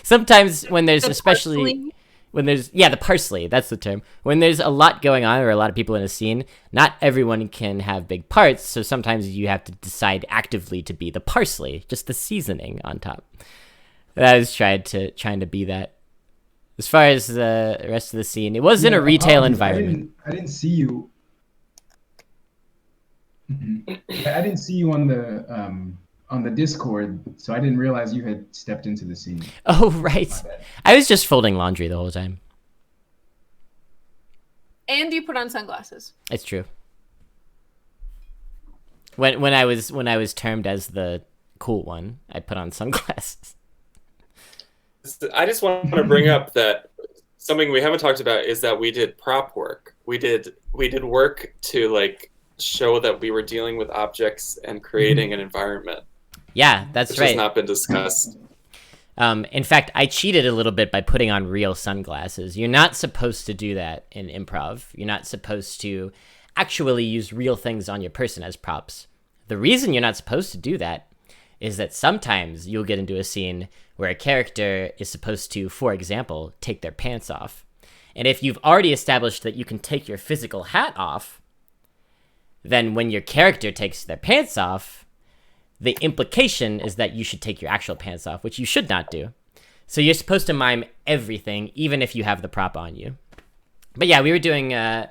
Sometimes when there's Parsley. when there's the parsley, that's the term. When there's a lot going on or a lot of people in a scene, not everyone can have big parts, so sometimes you have to decide actively to be the parsley, just the seasoning on top. I was trying to be that. As far as the rest of the scene, it was in a retail environment. I didn't see you. I didn't see you on the Discord, so I didn't realize you had stepped into the scene. Oh, right. I was just folding laundry the whole time. And you put on sunglasses. It's true. When I was termed as the cool one, I put on sunglasses. I just want to bring up that something we haven't talked about is that we did prop work. We did work to like show that we were dealing with objects and creating an environment. Yeah, that's which right. has not been discussed. In fact, I cheated a little bit by putting on real sunglasses. You're not supposed to do that in improv. You're not supposed to actually use real things on your person as props. The reason you're not supposed to do that is that sometimes you'll get into a scene where a character is supposed to, for example, take their pants off. And if you've already established that you can take your physical hat off, then when your character takes their pants off, the implication is that you should take your actual pants off, which you should not do. So you're supposed to mime everything, even if you have the prop on you. But yeah, we were doing as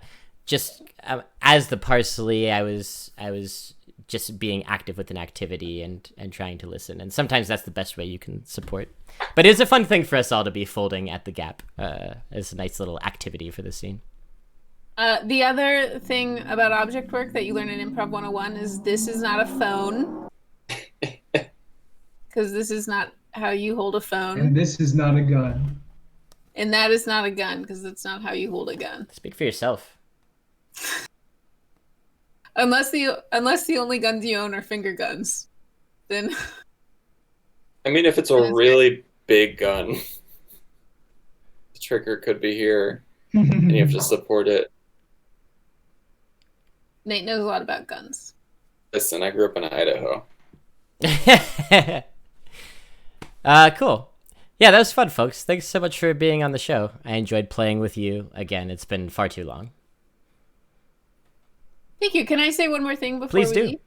the parsley, I was just being active with an activity and trying to listen. And sometimes that's the best way you can support. But it's a fun thing for us all to be folding at the gap as a nice little activity for the scene. The other thing about object work that you learn in Improv 101 is this is not a phone. Because this is not how you hold a phone. And this is not a gun. And that is not a gun, because that's not how you hold a gun. Speak for yourself. Unless the only guns you own are finger guns. Then I mean, if it's a really big gun, the trigger could be here, and you have to support it. Nate knows a lot about guns. Listen, I grew up in Idaho. Cool. Yeah, that was fun, folks. Thanks so much for being on the show. I enjoyed playing with you again. It's been far too long. Thank you. Can I say one more thing before Please we do. leave?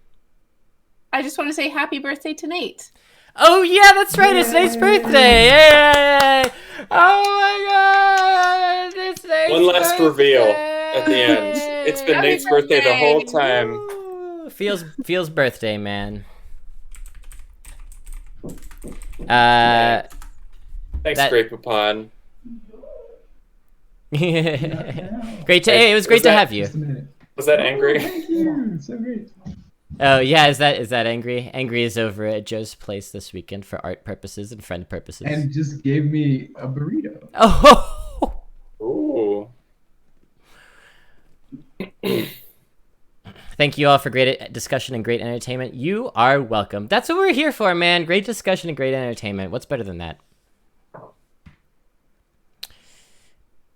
I just want to say happy birthday to Nate. Oh yeah, that's right. It's Nate's birthday. Yay! Oh my god! It's Nate's One last birthday. reveal at the end. It's been Happy Nate's birthday the whole time. Ooh, feels birthday, man. Thanks, Great Poupon. Great to. Hey, it was great to have you. Just a minute. Was that angry? Thank you. It's so great. Oh yeah, is that Angry? Angry is over at Joe's place this weekend for art purposes and friend purposes. And just gave me a burrito. Oh. Ooh. Thank you all for great discussion and great entertainment. You are welcome. That's what we're here for, man. Great discussion and great entertainment. What's better than that?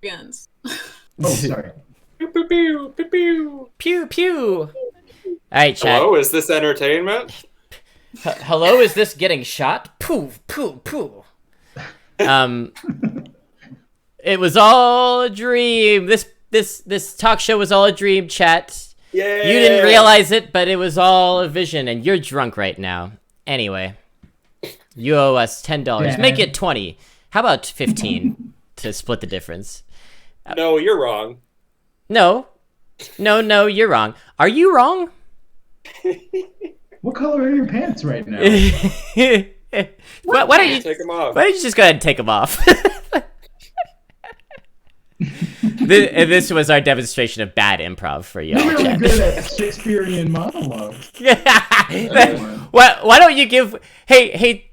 Guns. Oh, sorry. Pew, pew, pew, pew, pew. Pew pew. All right, chat. Hello, is this entertainment? Hello, is this getting shot? Poo poo poo. It was all a dream. This talk show was all a dream, chat. Yeah. You didn't realize it, but it was all a vision, and you're drunk right now. Anyway, you owe us $10. Yeah. Make it 20. How about 15 to split the difference? No, you're wrong. No, you're wrong. Are you wrong? What color are your pants right now? Why don't you Take them off. Why don't you just go ahead and take them off? This was our demonstration of bad improv for you. You're really good at Shakespearean monologues. Why don't you give? Hey,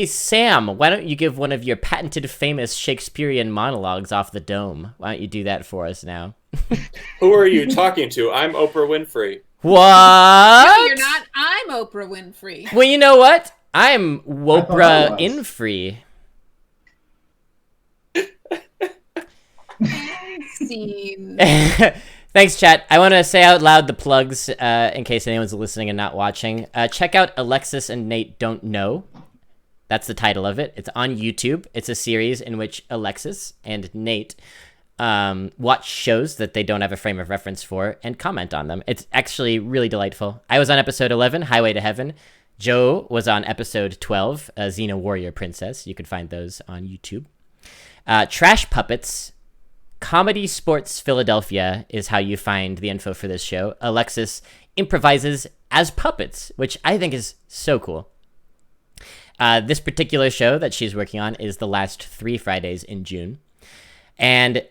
Sam. Why don't you give one of your patented, famous Shakespearean monologues off the dome? Why don't you do that for us now? Who are you talking to? I'm Oprah Winfrey. What? No, you're not. I'm Oprah Winfrey. Well, you know what? I'm I Wopra was. Infree. Scene. Thanks, chat. I want to say out loud the plugs in case anyone's listening and not watching. Check out Alexis and Nate Don't Know. That's the title of it. It's on YouTube. It's a series in which Alexis and Nate watch shows that they don't have a frame of reference for and comment on them. It's actually really delightful. I was on episode 11, Highway to Heaven. Joe was on episode 12, Xena Warrior Princess. You can find those on YouTube. Trash Puppets, Comedy Sports Philadelphia is how you find the info for this show. Alexis improvises as puppets, which I think is so cool. This particular show that she's working on is the last 3 Fridays in June. And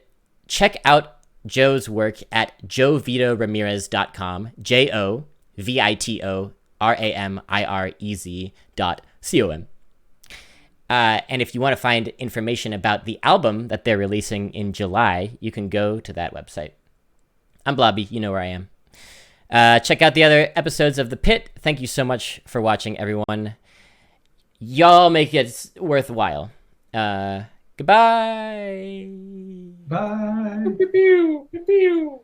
check out Joe's work at jovitoramirez.com, JOVITORAMIREZ.com. And if you want to find information about the album that they're releasing in July, you can go to that website. I'm Blobby. You know where I am. Check out the other episodes of The Pit. Thank you so much for watching, everyone. Y'all make it worthwhile. Goodbye. Bye. Pew, pew, pew, pew.